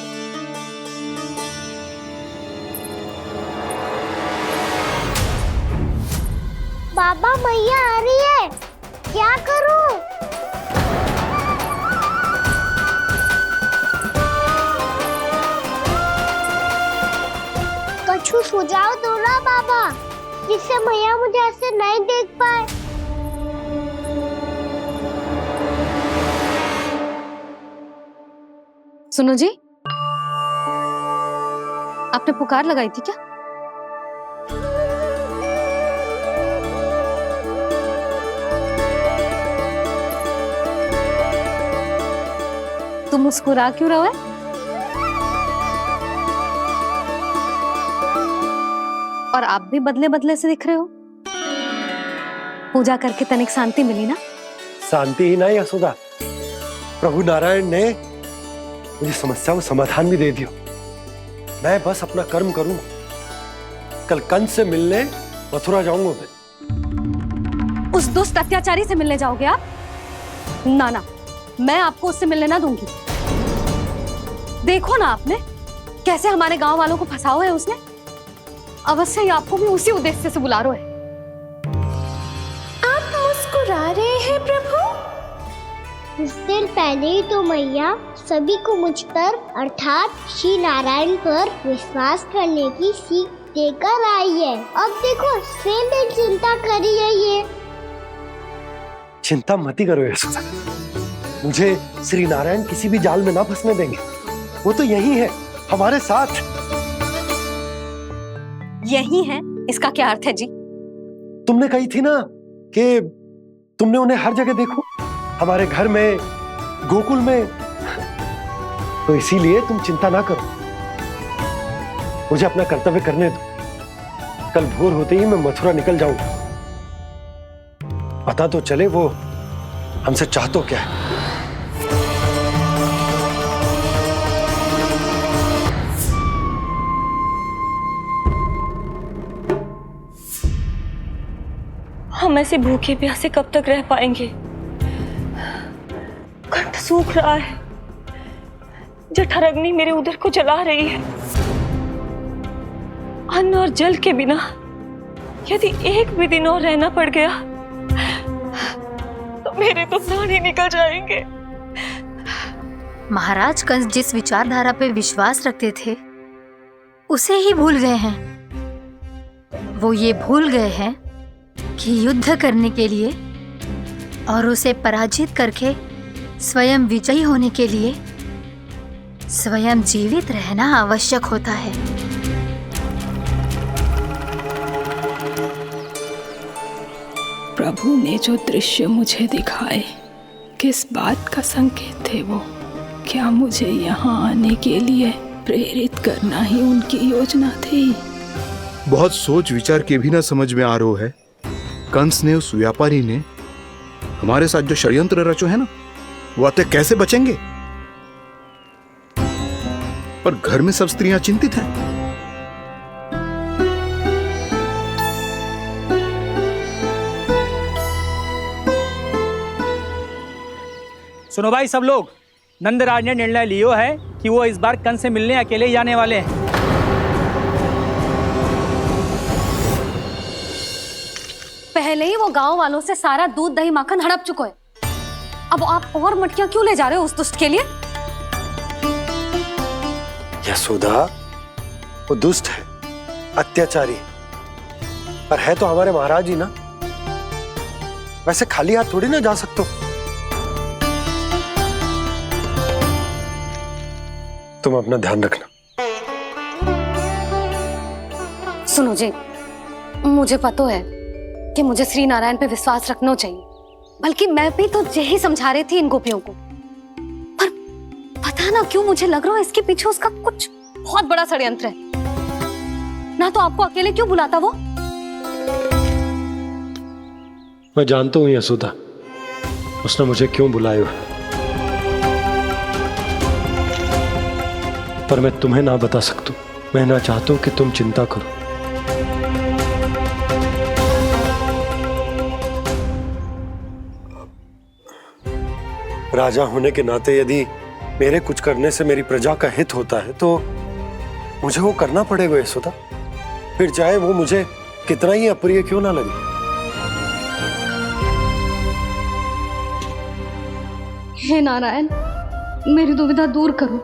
बाबा मैया आ रही है, क्या करूं? कछु सुझाव दो ना बाबा, जिससे मैया मुझे ऐसे नहीं देख पाए। सुनो जी, आपने पुकार लगाई थी क्या? तुम मुस्कुरा क्यों रहे हो? और आप भी बदले बदले से दिख रहे हो। पूजा करके तनिक शांति मिली ना? शांति ही नहीं यशोदा, प्रभु नारायण ने मुझे समस्या को समाधान भी दे दिया। मैं बस अपना कर्म करूं। कल कंस से मिलने मथुरा जाऊंगा मैं। उस दुष्ट अत्याचारी से मिलने जाओगे आप? ना ना, मैं आपको उससे मिलने ना दूंगी। देखो ना आपने कैसे हमारे गांव वालों को फंसाओ है उसने। अवश्य ही आपको भी उसी उद्देश्य से बुला रहा है। आप मुस्कुरा रहे हैं प्रभु? कुछ देर पहले ही तो मैया सभी को मुझ पर अर्थात श्री नारायण पर विश्वास करने की सीख देकर आई है। अब देखो स्वयं भी चिंता करी है ये। चिंता मत ही करो यशोदा, मुझे श्री नारायण किसी भी जाल में ना फंसने देंगे। वो तो यही है हमारे साथ। यही है, इसका क्या अर्थ है जी? तुमने कही थी ना कि तुमने उन्हें हर जगह देखो, हमारे घर में, गोकुल में। तो इसीलिए तुम चिंता ना करो, मुझे अपना कर्तव्य करने दो। कल भोर होते ही मैं मथुरा निकल जाऊंगा। पता तो चले वो हमसे चाहतो क्या है। हम ऐसे भूखे प्यासे कब तक रह पाएंगे? कंठ सूख रहा है, जठराग्नि मेरे उदर को जला रही है। अन्न और जल के बिना यदि एक भी दिन और रहना पड़ गया तो मेरे तो प्राण ही निकल जाएंगे। महाराज कंस जिस विचारधारा पे विश्वास रखते थे उसे ही भूल गए हैं। वो ये भूल गए हैं कि युद्ध करने के लिए और उसे पराजित करके स्वयं विजयी होने के लिए स्वयं जीवित रहना आवश्यक होता है। प्रभु ने जो दृश्य मुझे दिखाए, किस बात का संकेत थे वो? क्या मुझे यहाँ आने के लिए प्रेरित करना ही उनकी योजना थी? बहुत सोच विचार के भी ना समझ में आ रहा है। कंस ने, उस व्यापारी ने हमारे साथ जो षड्यंत्र रचो है ना, वो आते कैसे बचेंगे? पर घर में सब स्त्रियां चिंतित हैं। सुनो भाई सब लोग, नंदराज ने निर्णय लियो है कि वो इस बार कंस से मिलने अकेले ही जाने वाले हैं। पहले ही वो गांव वालों से सारा दूध दही माखन हड़प चुका है। अब आप और मटकियां क्यों ले जा रहे हो उस दुष्ट के लिए? यशोदा, वो दुष्ट है, अत्याचारी, पर है तो हमारे महाराज ही ना। वैसे खाली हाथ थोड़ी ना जा सकते हो। तुम अपना ध्यान रखना। सुनो जी, मुझे पता है कि मुझे श्री नारायण पे विश्वास रखना चाहिए, बल्कि मैं भी तो यही समझा रही थी इन गोपियों को। पर पता ना क्यों मुझे लग रहा है इसके पीछे उसका कुछ बहुत बड़ा षड्यंत्र है। ना तो आपको अकेले क्यों बुलाता वो? मैं जानता हूं यशोदा, उसने मुझे क्यों बुलाया, पर मैं तुम्हें ना बता सकता। मैं ना चाहता हूं कि तुम चिंता करो। राजा होने के नाते यदि मेरे कुछ करने से मेरी प्रजा का हित होता है तो मुझे वो करना पड़ेगा यशोदा, फिर चाहे वो मुझे कितना ही अप्रिय क्यों ना लगे। हे नारायण, मेरी दुविधा दूर करो।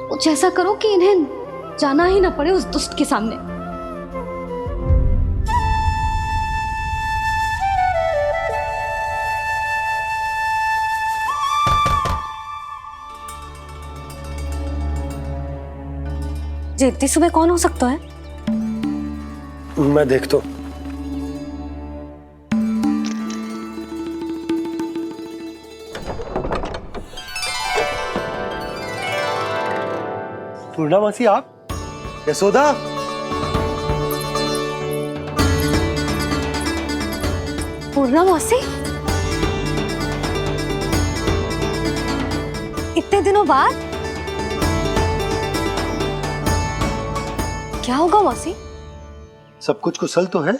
कुछ ऐसा करो कि इन्हें जाना ही ना पड़े उस दुष्ट के सामने। जी इतनी सुबह कौन हो सकता है? मैं देखता हूं। पूर्णा मासी, आप? यशोदा? पूर्णा मौसी, इतने दिनों बाद? क्या होगा मौसी? सब कुछ कुशल तो है?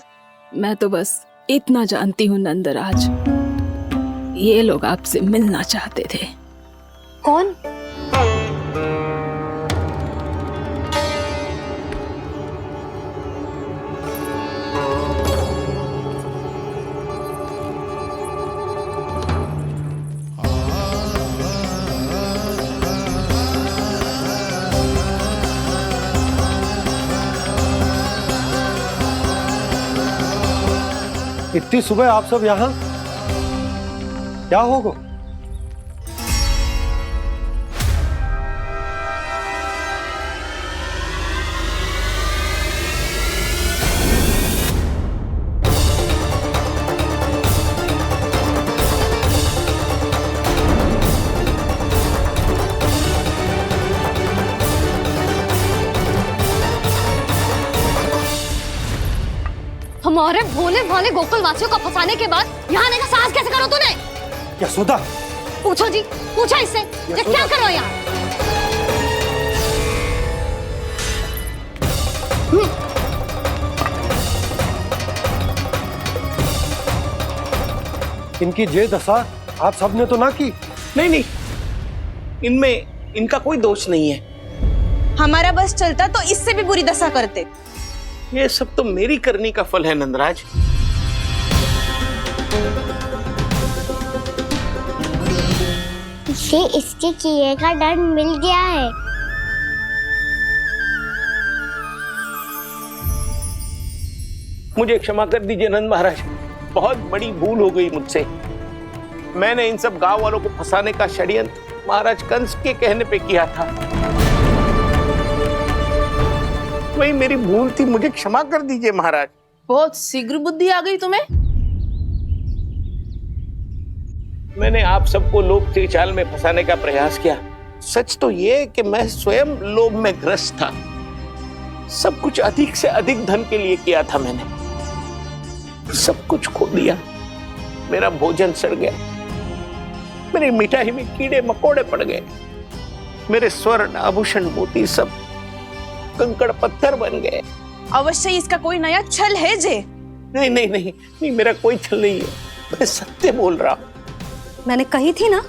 मैं तो बस इतना जानती हूँ नंदराज, ये लोग आपसे मिलना चाहते थे। कौन? इतनी सुबह आप सब यहाँ? क्या होगा? हमारे भोले भाले गोकुलवासियों को फंसाने के बाद यहाँ आने का साहस कैसे करो तूने? यशोदा, पूछो जी, पूछो इससे, ये क्या करो यहाँ? इनकी ये दशा आप सबने तो ना की? नहीं नहीं, इनमें इनका कोई दोष नहीं है। हमारा बस चलता तो इससे भी बुरी दशा करते। ये सब तो मेरी करनी का फल है नंदराज। इसे इसके किए का डर मिल गया है। मुझे क्षमा कर दीजिए नंद महाराज, बहुत बड़ी भूल हो गई मुझसे। मैंने इन सब गांव वालों को फंसाने का षड्यंत्र महाराज कंस के कहने पे किया था। वही मेरी भूल थी, मुझे क्षमा कर दीजिए महाराज। बहुत शीघ्र बुद्धि आ गई तुम्हें। मैंने आप सबको लोभ के जाल में फंसाने का प्रयास किया। सच तो ये कि मैं स्वयं लोभ में ग्रस्त था। सब कुछ अधिक से अधिक धन के लिए किया था मैंने। सब कुछ खो दिया। मेरा भोजन सड़ गया, मेरी मिठाई में कीड़े मकोड़े पड़ गए, मेरे स्वर्ण आभूषण मोती सब कंकड़ पत्थर बन गए। अवश्य इसका कोई नया छल है जे। नहीं नहीं नहीं नहीं, मेरा कोई छल नहीं है, मैं सत्य बोल रहा हूं। मैंने कही थी ना,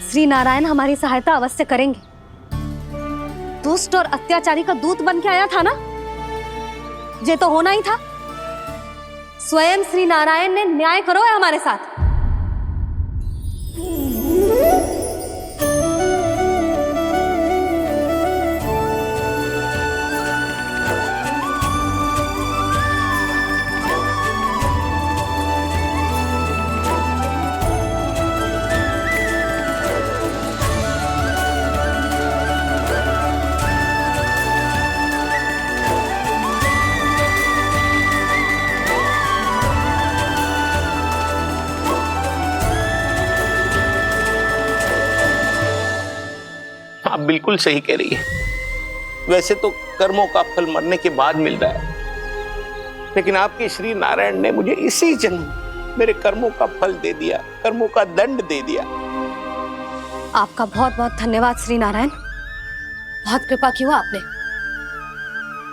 श्री नारायण हमारी सहायता अवश्य करेंगे। दुष्ट और अत्याचारी का दूत बन के आया था ना, ये तो होना ही था। स्वयं श्री नारायण ने न्याय करो है हमारे साथ। आप बिल्कुल सही कह रही है। वैसे तो कर्मों का फल मरने के बाद मिल रहा है, लेकिन आपके श्री नारायण ने मुझे इसी जन्म मेरे कर्मों का फल दे दिया, कर्मों का दंड दे दिया। आपका बहुत बहुत धन्यवाद श्री नारायण, बहुत कृपा की हो आपने।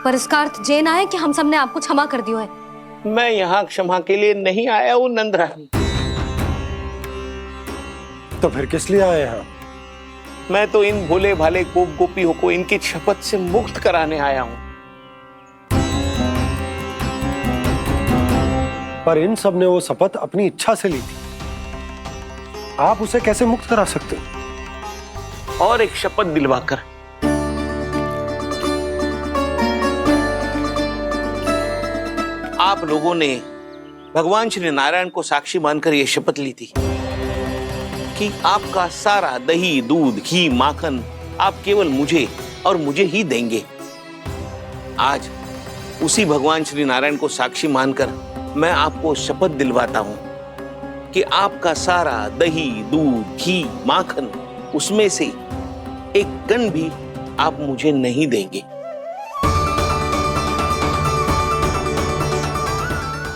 पर इसका अर्थ ये ना है कि हम सबने आपको क्षमा कर दिया है। मैं यहाँ क्षमा के लिए नहीं आया हूँ नंदरानी। तो फिर किस लिए आए हैं? मैं तो इन भोले भाले गोप गोपियों को इनकी शपथ से मुक्त कराने आया हूं। पर इन सब ने वो शपथ अपनी इच्छा से ली थी। आप उसे कैसे मुक्त करा सकते हो? और एक शपथ दिलवाकर। आप लोगों ने भगवान श्री नारायण को साक्षी मानकर यह शपथ ली थी कि आपका सारा दही, दूध, घी, माखन आप केवल मुझे और मुझे ही देंगे। आज उसी भगवान श्री नारायण को साक्षी मानकर मैं आपको शपथ दिलवाता हूं कि आपका सारा दही, दूध, घी, माखन, उसमें से एक कण भी आप मुझे नहीं देंगे।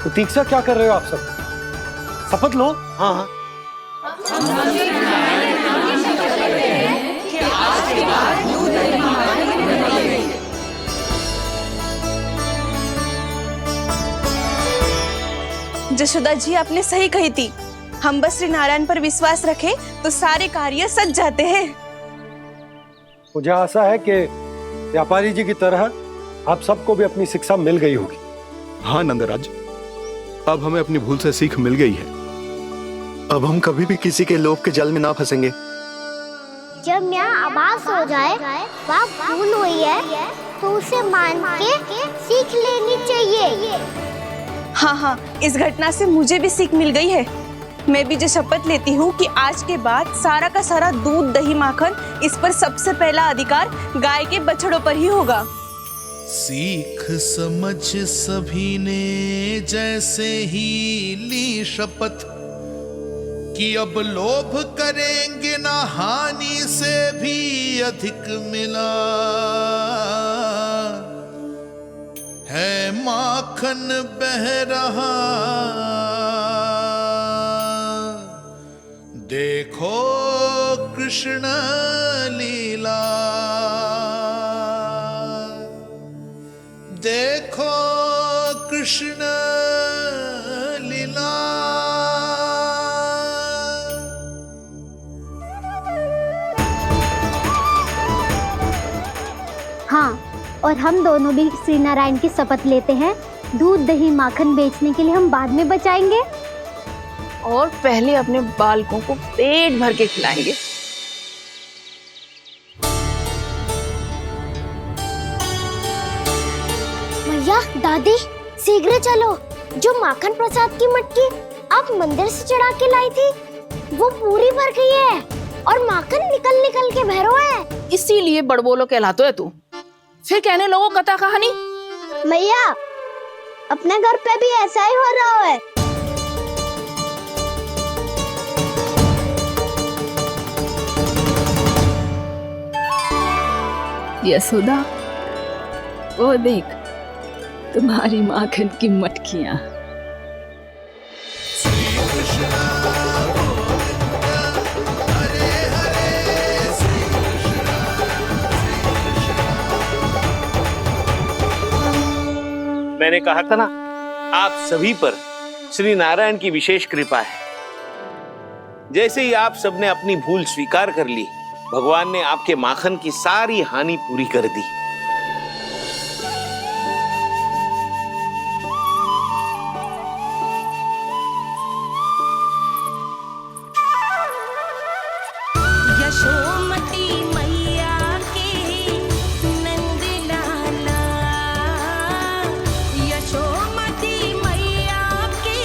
प्रतीक्षा क्या कर रहे हो आप सब? शपथ लो। हाँ हाँ। जशोदा जी, आपने सही कही थी। हम बस श्री नारायण पर विश्वास रखें तो सारे कार्य सज जाते हैं। मुझे आशा है कि व्यापारी जी की तरह आप सबको भी अपनी शिक्षा मिल गई होगी। हाँ नंदराज, अब हमें अपनी भूल से सीख मिल गई है। अब हम कभी भी किसी के लोभ के जाल में ना फंसेंगे। जब यहाँ आवाज हो जाए वह भूल हुई है तो उसे मान के सीख लेनी चाहिए। हाँ हाँ, इस घटना से मुझे भी सीख मिल गई है। मैं भी जो शपथ लेती हूँ कि आज के बाद सारा का सारा दूध, दही, माखन, इस पर सबसे पहला अधिकार गाय के बछड़ों पर ही होगा। सीख समझ सभी ने जैसे ही ली शपथ कि अब लोभ करेंगे ना हानि से भी अधिक मिला है, माखन बह रहा देखो कृष्ण लीला, देखो कृष्ण लीला। हाँ, और हम दोनों भी श्री नारायण की शपथ लेते हैं, दूध, दही, माखन बेचने के लिए हम बाद में बचाएंगे और पहले अपने बालकों को पेट भर के खिलाएंगे। भैया, दादी, शीघ्र चलो। जो माखन प्रसाद की मटकी आप मंदिर से चढ़ा के लाई थी वो पूरी भर गई है और माखन निकल निकल के बह रहा है। इसीलिए बड़बोलो कहलाते है तू। फिर कहने लोगों कथा कहानी। भैया, अपने घर पे भी ऐसा ही हो रहा है। यशोदा, वो देख तुम्हारी माखन की मटकियां। मैंने कहा था ना, आप सभी पर श्री नारायण की विशेष कृपा है। जैसे ही आप सबने अपनी भूल स्वीकार कर ली, भगवान ने आपके माखन की सारी हानि पूरी कर दी। यशोमती मैया की नंद लाला, यशोमती मैया की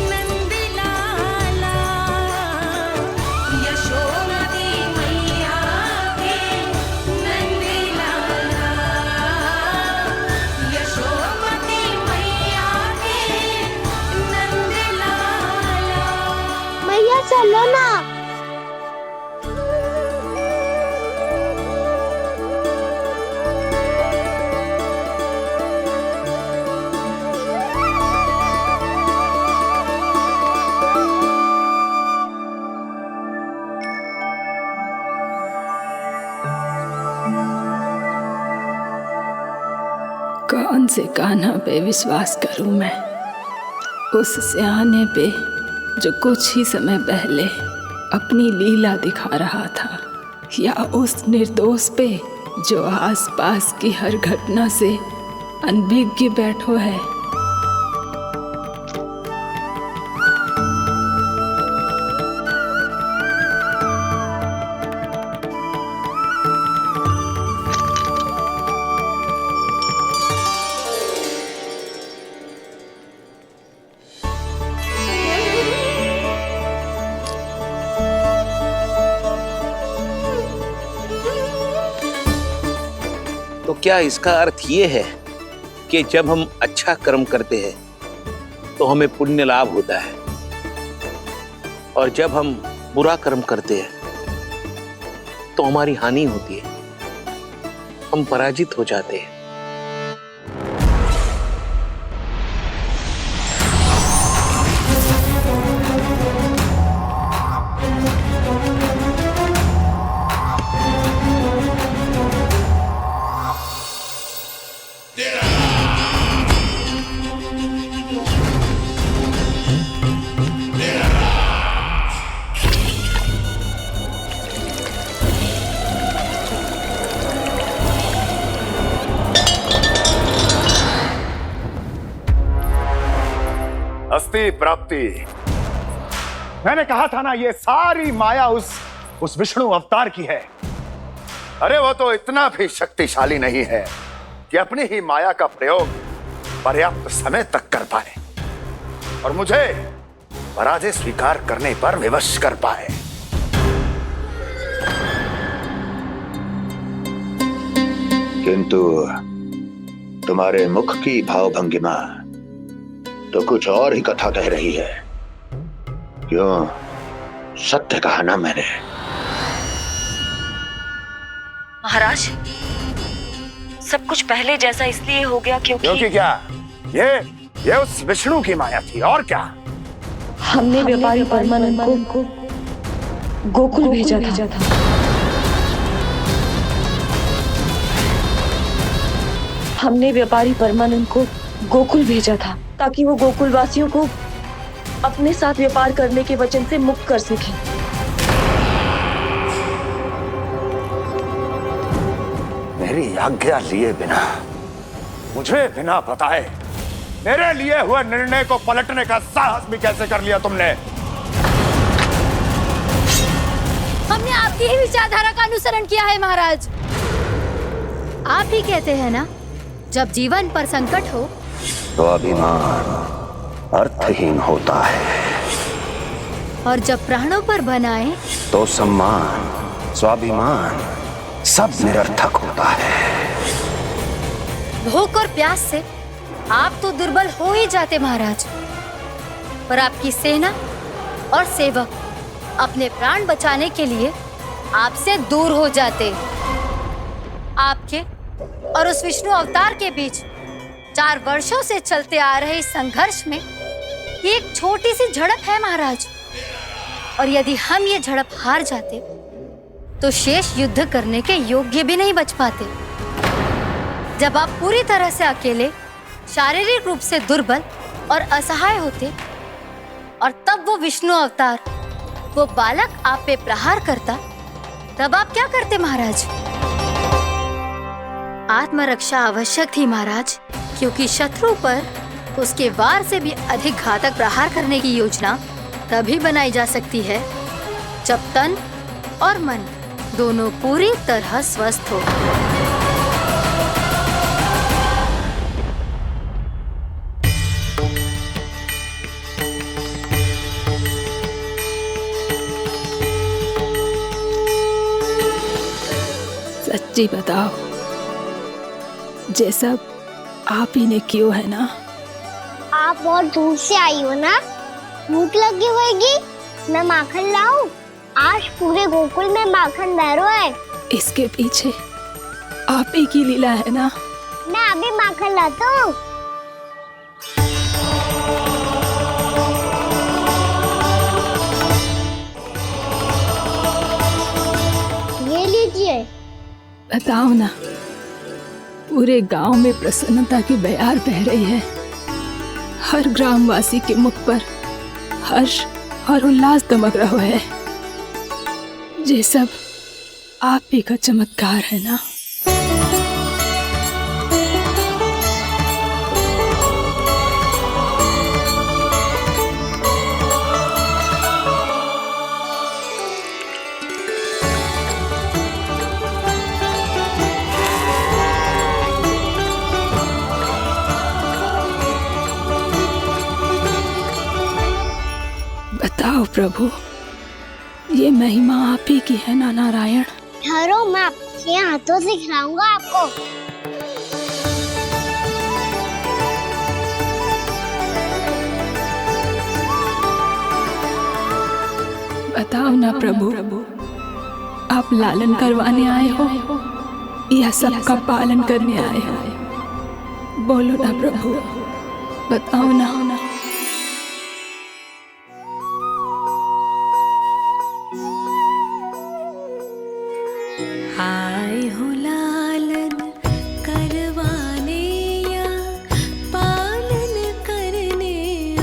नंद लाला, यशोमती मैया की नंद लाला, यशोमती मैया की नंद लाला। मैया चलो ना। कौन से कान्हा पे विश्वास करूं मैं? उस सियाने पे जो कुछ ही समय पहले अपनी लीला दिखा रहा था, या उस निर्दोष पे जो आसपास की हर घटना से अनभिज्ञ बैठो है? क्या इसका अर्थ ये है कि जब हम अच्छा कर्म करते हैं तो हमें पुण्य लाभ होता है, और जब हम बुरा कर्म करते हैं तो हमारी हानि होती है, हम पराजित हो जाते हैं? अस्ति प्राप्ति। मैंने कहा था ना, ये सारी माया उस विष्णु अवतार की है। अरे वो तो इतना भी शक्तिशाली नहीं है कि अपनी ही माया का प्रयोग पर्याप्त समय तक कर पाए और मुझे पराजय स्वीकार करने पर विवश कर पाए। किंतु तुम्हारे मुख की भावभंगिमा तो कुछ और ही कथा कह रही है। क्यों? सत्य कहा ना मैंने। महाराज, सब कुछ पहले जैसा इसलिए हो गया क्योंकि क्या? ये उस विष्णु की माया थी, और क्या? हमने व्यापारी परमानंद को गोकुल भेजा था। हमने व्यापारी परमानंद को गोकुल भेजा था ताकि वो गोकुल वासियों को अपने साथ व्यापार करने के वचन से मुक्त कर सके। मेरी आज्ञा लिए बिना, मुझे बिना बताए मेरे लिए हुए निर्णय को पलटने का साहस भी कैसे कर लिया तुमने? हमने आपकी ही विचारधारा का अनुसरण किया है महाराज। आप ही कहते हैं ना, जब जीवन पर संकट हो तो अभिमान अर्थहीन होता है, और जब प्राणों पर बनाए तो सम्मान स्वाभिमान सब निरर्थक होता है। भूख और प्यास से आप तो दुर्बल हो ही जाते महाराज, पर आपकी सेना और सेवक अपने प्राण बचाने के लिए आपसे दूर हो जाते। आपके और उस विष्णु अवतार के बीच 4 वर्षों से चलते आ रहे इस संघर्ष में ये एक छोटी सी झड़प है महाराज, और यदि हम ये झड़प हार जाते तो शेष युद्ध करने के योग्य भी नहीं बच पाते। जब आप पूरी तरह से अकेले, शारीरिक रूप से दुर्बल और असहाय होते, और तब वो विष्णु अवतार, वो बालक आप पे प्रहार करता, तब आप क्या करते महाराज? आत्मरक्षा आवश्यक थी महाराज, क्योंकि शत्रु पर उसके वार से भी अधिक घातक प्रहार करने की योजना तभी बनाई जा सकती है जब तन और मन दोनों पूरी तरह स्वस्थ हो। सच्ची बताओ, जैसा आप ही ने किया है ना? आप बहुत दूर से आई हो ना, भूख लगी होगी। मैं माखन लाऊं? आज पूरे गोकुल में माखन बह रहा है। इसके पीछे आप ही की लीला है ना? मैं अभी माखन लाता हूँ। ये लीजिए। बताओ ना, पूरे गांव में प्रसन्नता की बयार बह रही है। हर ग्रामवासी के मुख पर हर्ष और उल्लास दमक रहा है। ये सब आप ही का चमत्कार है ना? बताओ प्रभु, ये महिमा आप ही की है ना नारायण? ठहरो, मैं आपके हाथों से खिलाऊंगा आपको। बताओ ना प्रभु, आप लालन करवाने आए हो या सबका पालन करने आए हो? बोलो ना प्रभु, बताओ ना। आए हो लालन करवाने या पालन करने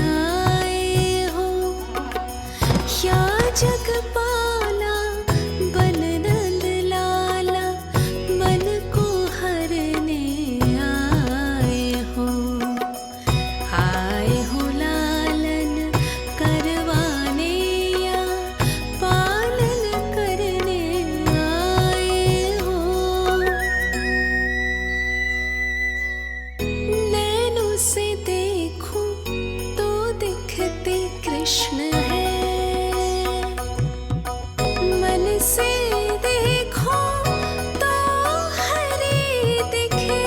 आए हो, या जगपाला बन नंद लाला मन को हरने आए हो। आए हो लालन करवाने या पालन करने आए हो। नैनों से देखूं तो दिखते कृष्ण है, मन से देखो तो हरे दिखे।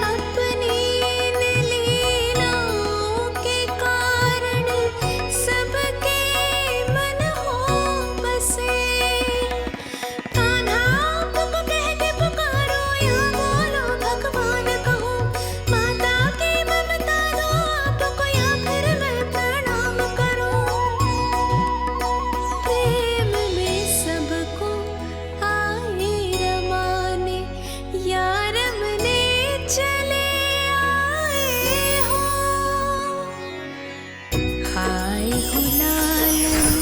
अपनी इन लीलाओं के कारण सबके मन हो बसे। कान्हा आपको कह के पुकारो या बोलो भगवान कहो, माता की ममता दो आपको या फिर मैं प्रणाम करूं। प्रेम में सबको आए रमाने, या रमने चले आए हो। आए हो लालन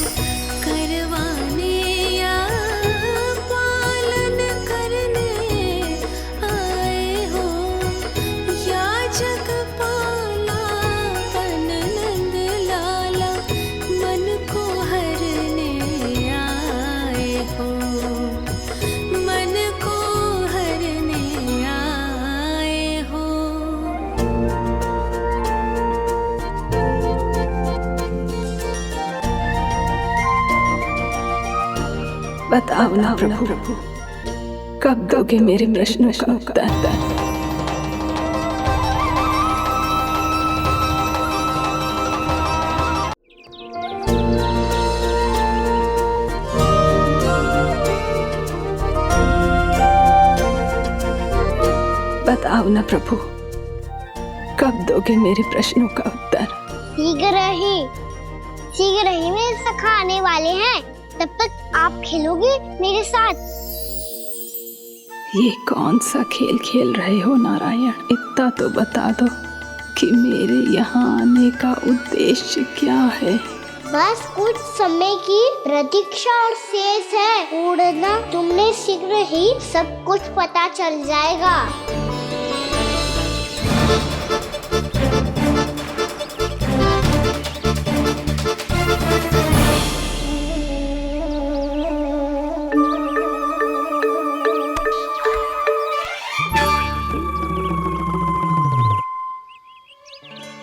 करवाने या पालन करने आए हो, या जगपाला बन नंद लाला मन को हरने आए हो। मन को हरने आए हो। बताओ ना प्रभु, कब दोगे मेरे प्रश्नों का उत्तर? बताओ ना प्रभु, कब दोगे मेरे प्रश्नों का उत्तर? शीघ्र ही मेरे सखा आने वाले हैं, तब तक आप खेलोगे मेरे साथ। ये कौन सा खेल खेल रहे हो नारायण? इतना तो बता दो कि मेरे यहाँ आने का उद्देश्य क्या है? बस कुछ समय की प्रतीक्षा और शेष है। उड़ना तुमने शीघ्र ही सब कुछ पता चल जाएगा।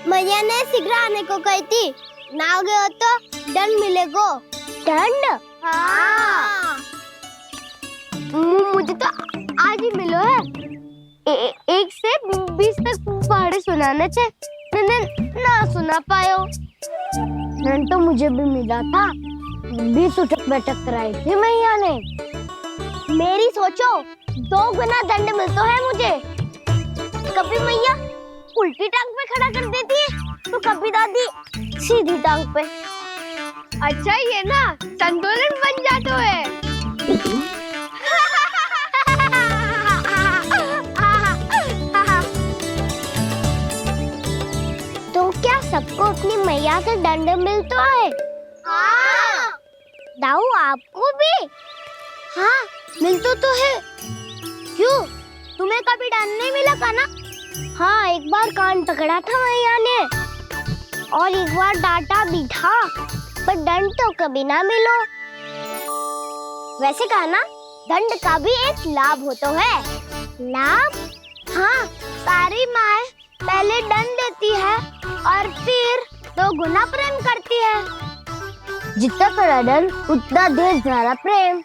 मैया ने शीघ्र आने को कही थी, ना आ गए हो तो दंड मिलेगा। दंड? हाँ। मुझे तो आज ही मिलो है। 1 से 20 तक पहाड़े सुनाने थे, ना सुना पायो। दंड तो मुझे भी मिला था, 20 उठक बैठक कराई थी मैया ने। मेरी सोचो 2 गुना दंड मिलता है मुझे। कभी मैया उल्टी टांग पे खड़ा कर देती है, तो कभी दादी सीधी टांग पे। अच्छा ये ना संतुलन बन जाता है। तो क्या सबको अपनी मैया से दंड मिलता है? हाँ। दाऊ आपको भी? हाँ मिलता तो है। क्यों, तुम्हें कभी दंड नहीं मिला का ना? हाँ, एक बार कान पकड़ा था मैया ने और एक बार डांटा भी था, पर दंड तो कभी ना मिलो। वैसे कहा ना, दंड का भी एक लाभ होता है। लाभ? हाँ, सारी माँ पहले दंड देती है और फिर 2 गुना प्रेम करती है। जितना बड़ा दंड उतना ढेर सारा प्रेम।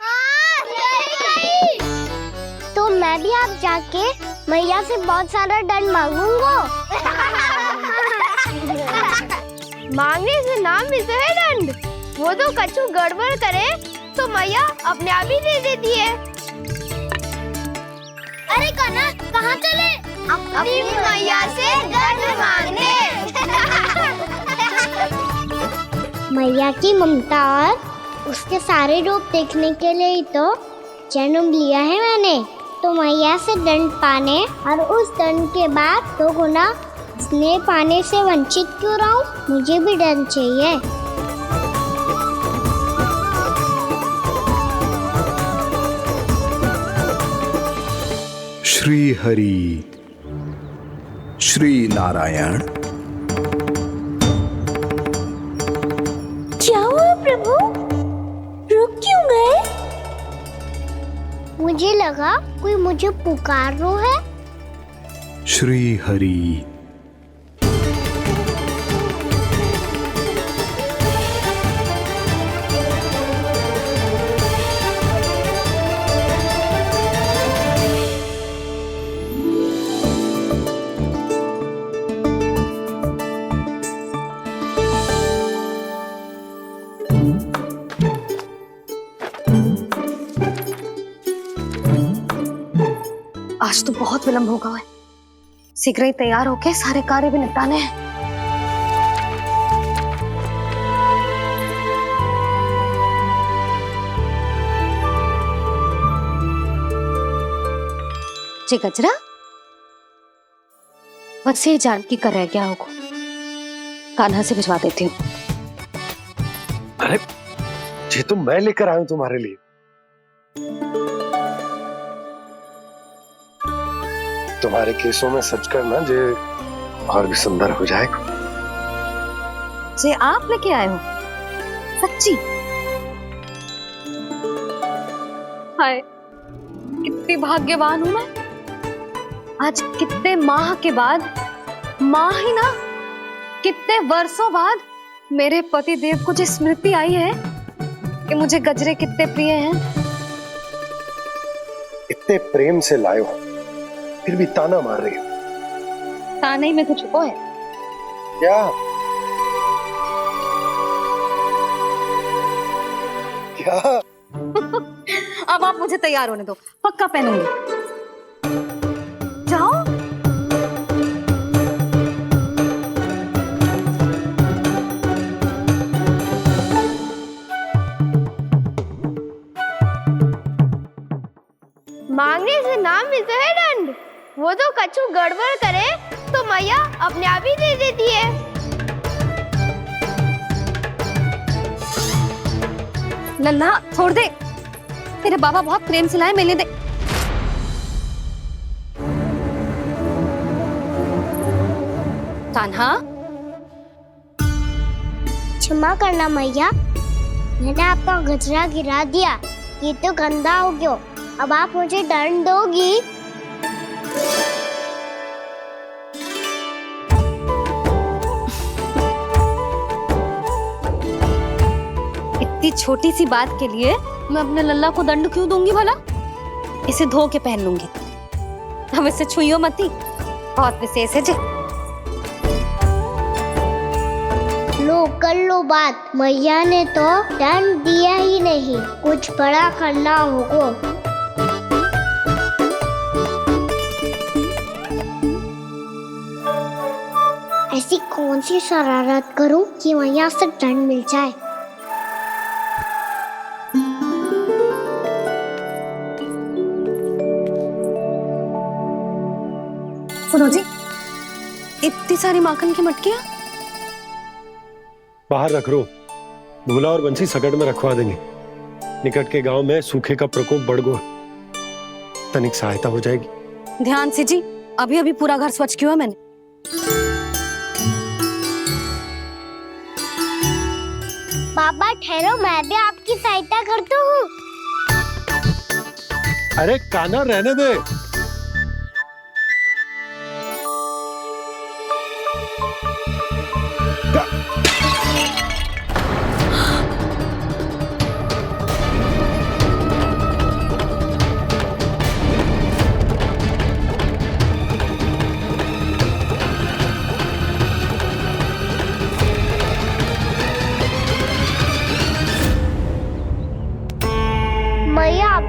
हाँ, सही कही। तो मैं भी आप जाके मैया से बहुत सारा दंड मांगूंगा। मांगने से नाम भी तो है दंड। वो तो कछु गड़बड़ करे तो मैया अपने आप ही दे देती है। अरे कान्हा कहाँ चले? अपनी मैया से दंड मांगने। मैया की ममता और उसके सारे रूप देखने के लिए ही तो जन्म लिया है मैंने। तो मैया से दंड पाने और उस दंड के बाद 2 गुना स्नेह पाने से वंचित क्यों रहूं? मुझे भी दंड चाहिए। श्री हरि श्री नारायण। क्या हुआ प्रभु? रुक क्यों गए? मुझे लगा कोई मुझे पुकार रहा है। श्री हरि। आज तो बहुत विलंब होगा है। शीघ्र ही तैयार होके सारे कार्य भी निपटाने हैं। जी गजरा, बस ये जान की कर रह गया होगा। कान्हा से भिजवा देती हूँ। अरे ये तो मैं लेकर आया हूं तुम्हारे लिए। तुम्हारे केसों में सच करना जे और भी सुंदर हो जाएगा। जे आप लेके आए हो? सच्ची? हाय, कितनी भाग्यवान हूं मैं। आज कितने माह के बाद, माह ही ना, कितने वर्षों बाद मेरे पति देव को जो स्मृति आई है कि मुझे गजरे कितने प्रिय हैं। इतने प्रेम से लाए हो, फिर भी ताना मार रही हो। ताने में कुछ छुपो है क्या? क्या? अब आप मुझे तैयार होने दो, पक्का पहनूंगी। जाओ। मांगने से नाम भी तो है दंड। वो तो कछु गड़बड़ करे तो मैया अपने आप ही दे देती है। लल्ला छोड़ दे, तेरे बाबा बहुत प्रेम से लाए, मिलने दे। कान्हा, क्षमा करना मैया, मैंने आपका गजरा गिरा दिया। ये तो गंदा हो गया। अब आप मुझे दंड दोगी? इतनी छोटी सी बात के लिए मैं अपने लल्ला को दंड क्यों दूंगी भला? इसे धो के पहन लूंगी। हम इसे छुइयो मती, बहुत विशेष है जी। लो कर लो बात, मैया ने तो दंड दिया ही नहीं, कुछ बड़ा करना होगा। ऐसी कौन सी शरारत करूं कि मैया से दंड मिल जाए? सुनो जी, इतनी सारी माखन की मटकियां बाहर रख रो, भूला और बंसी सकट में रखवा देंगे। निकट के गांव में सूखे का प्रकोप बढ़ गया, तनिक सहायता हो जाएगी। ध्यान से जी, अभी अभी पूरा घर स्वच्छ किया मैंने। पापा ठहरो, मैं भी आपकी सहायता करता हूँ। अरे कान्हा रहने दे।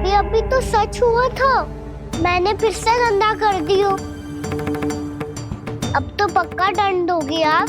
अभी अभी तो सच हुआ था, मैंने फिर से गंदा कर दी हो। अब तो पक्का दंड दोगे आप।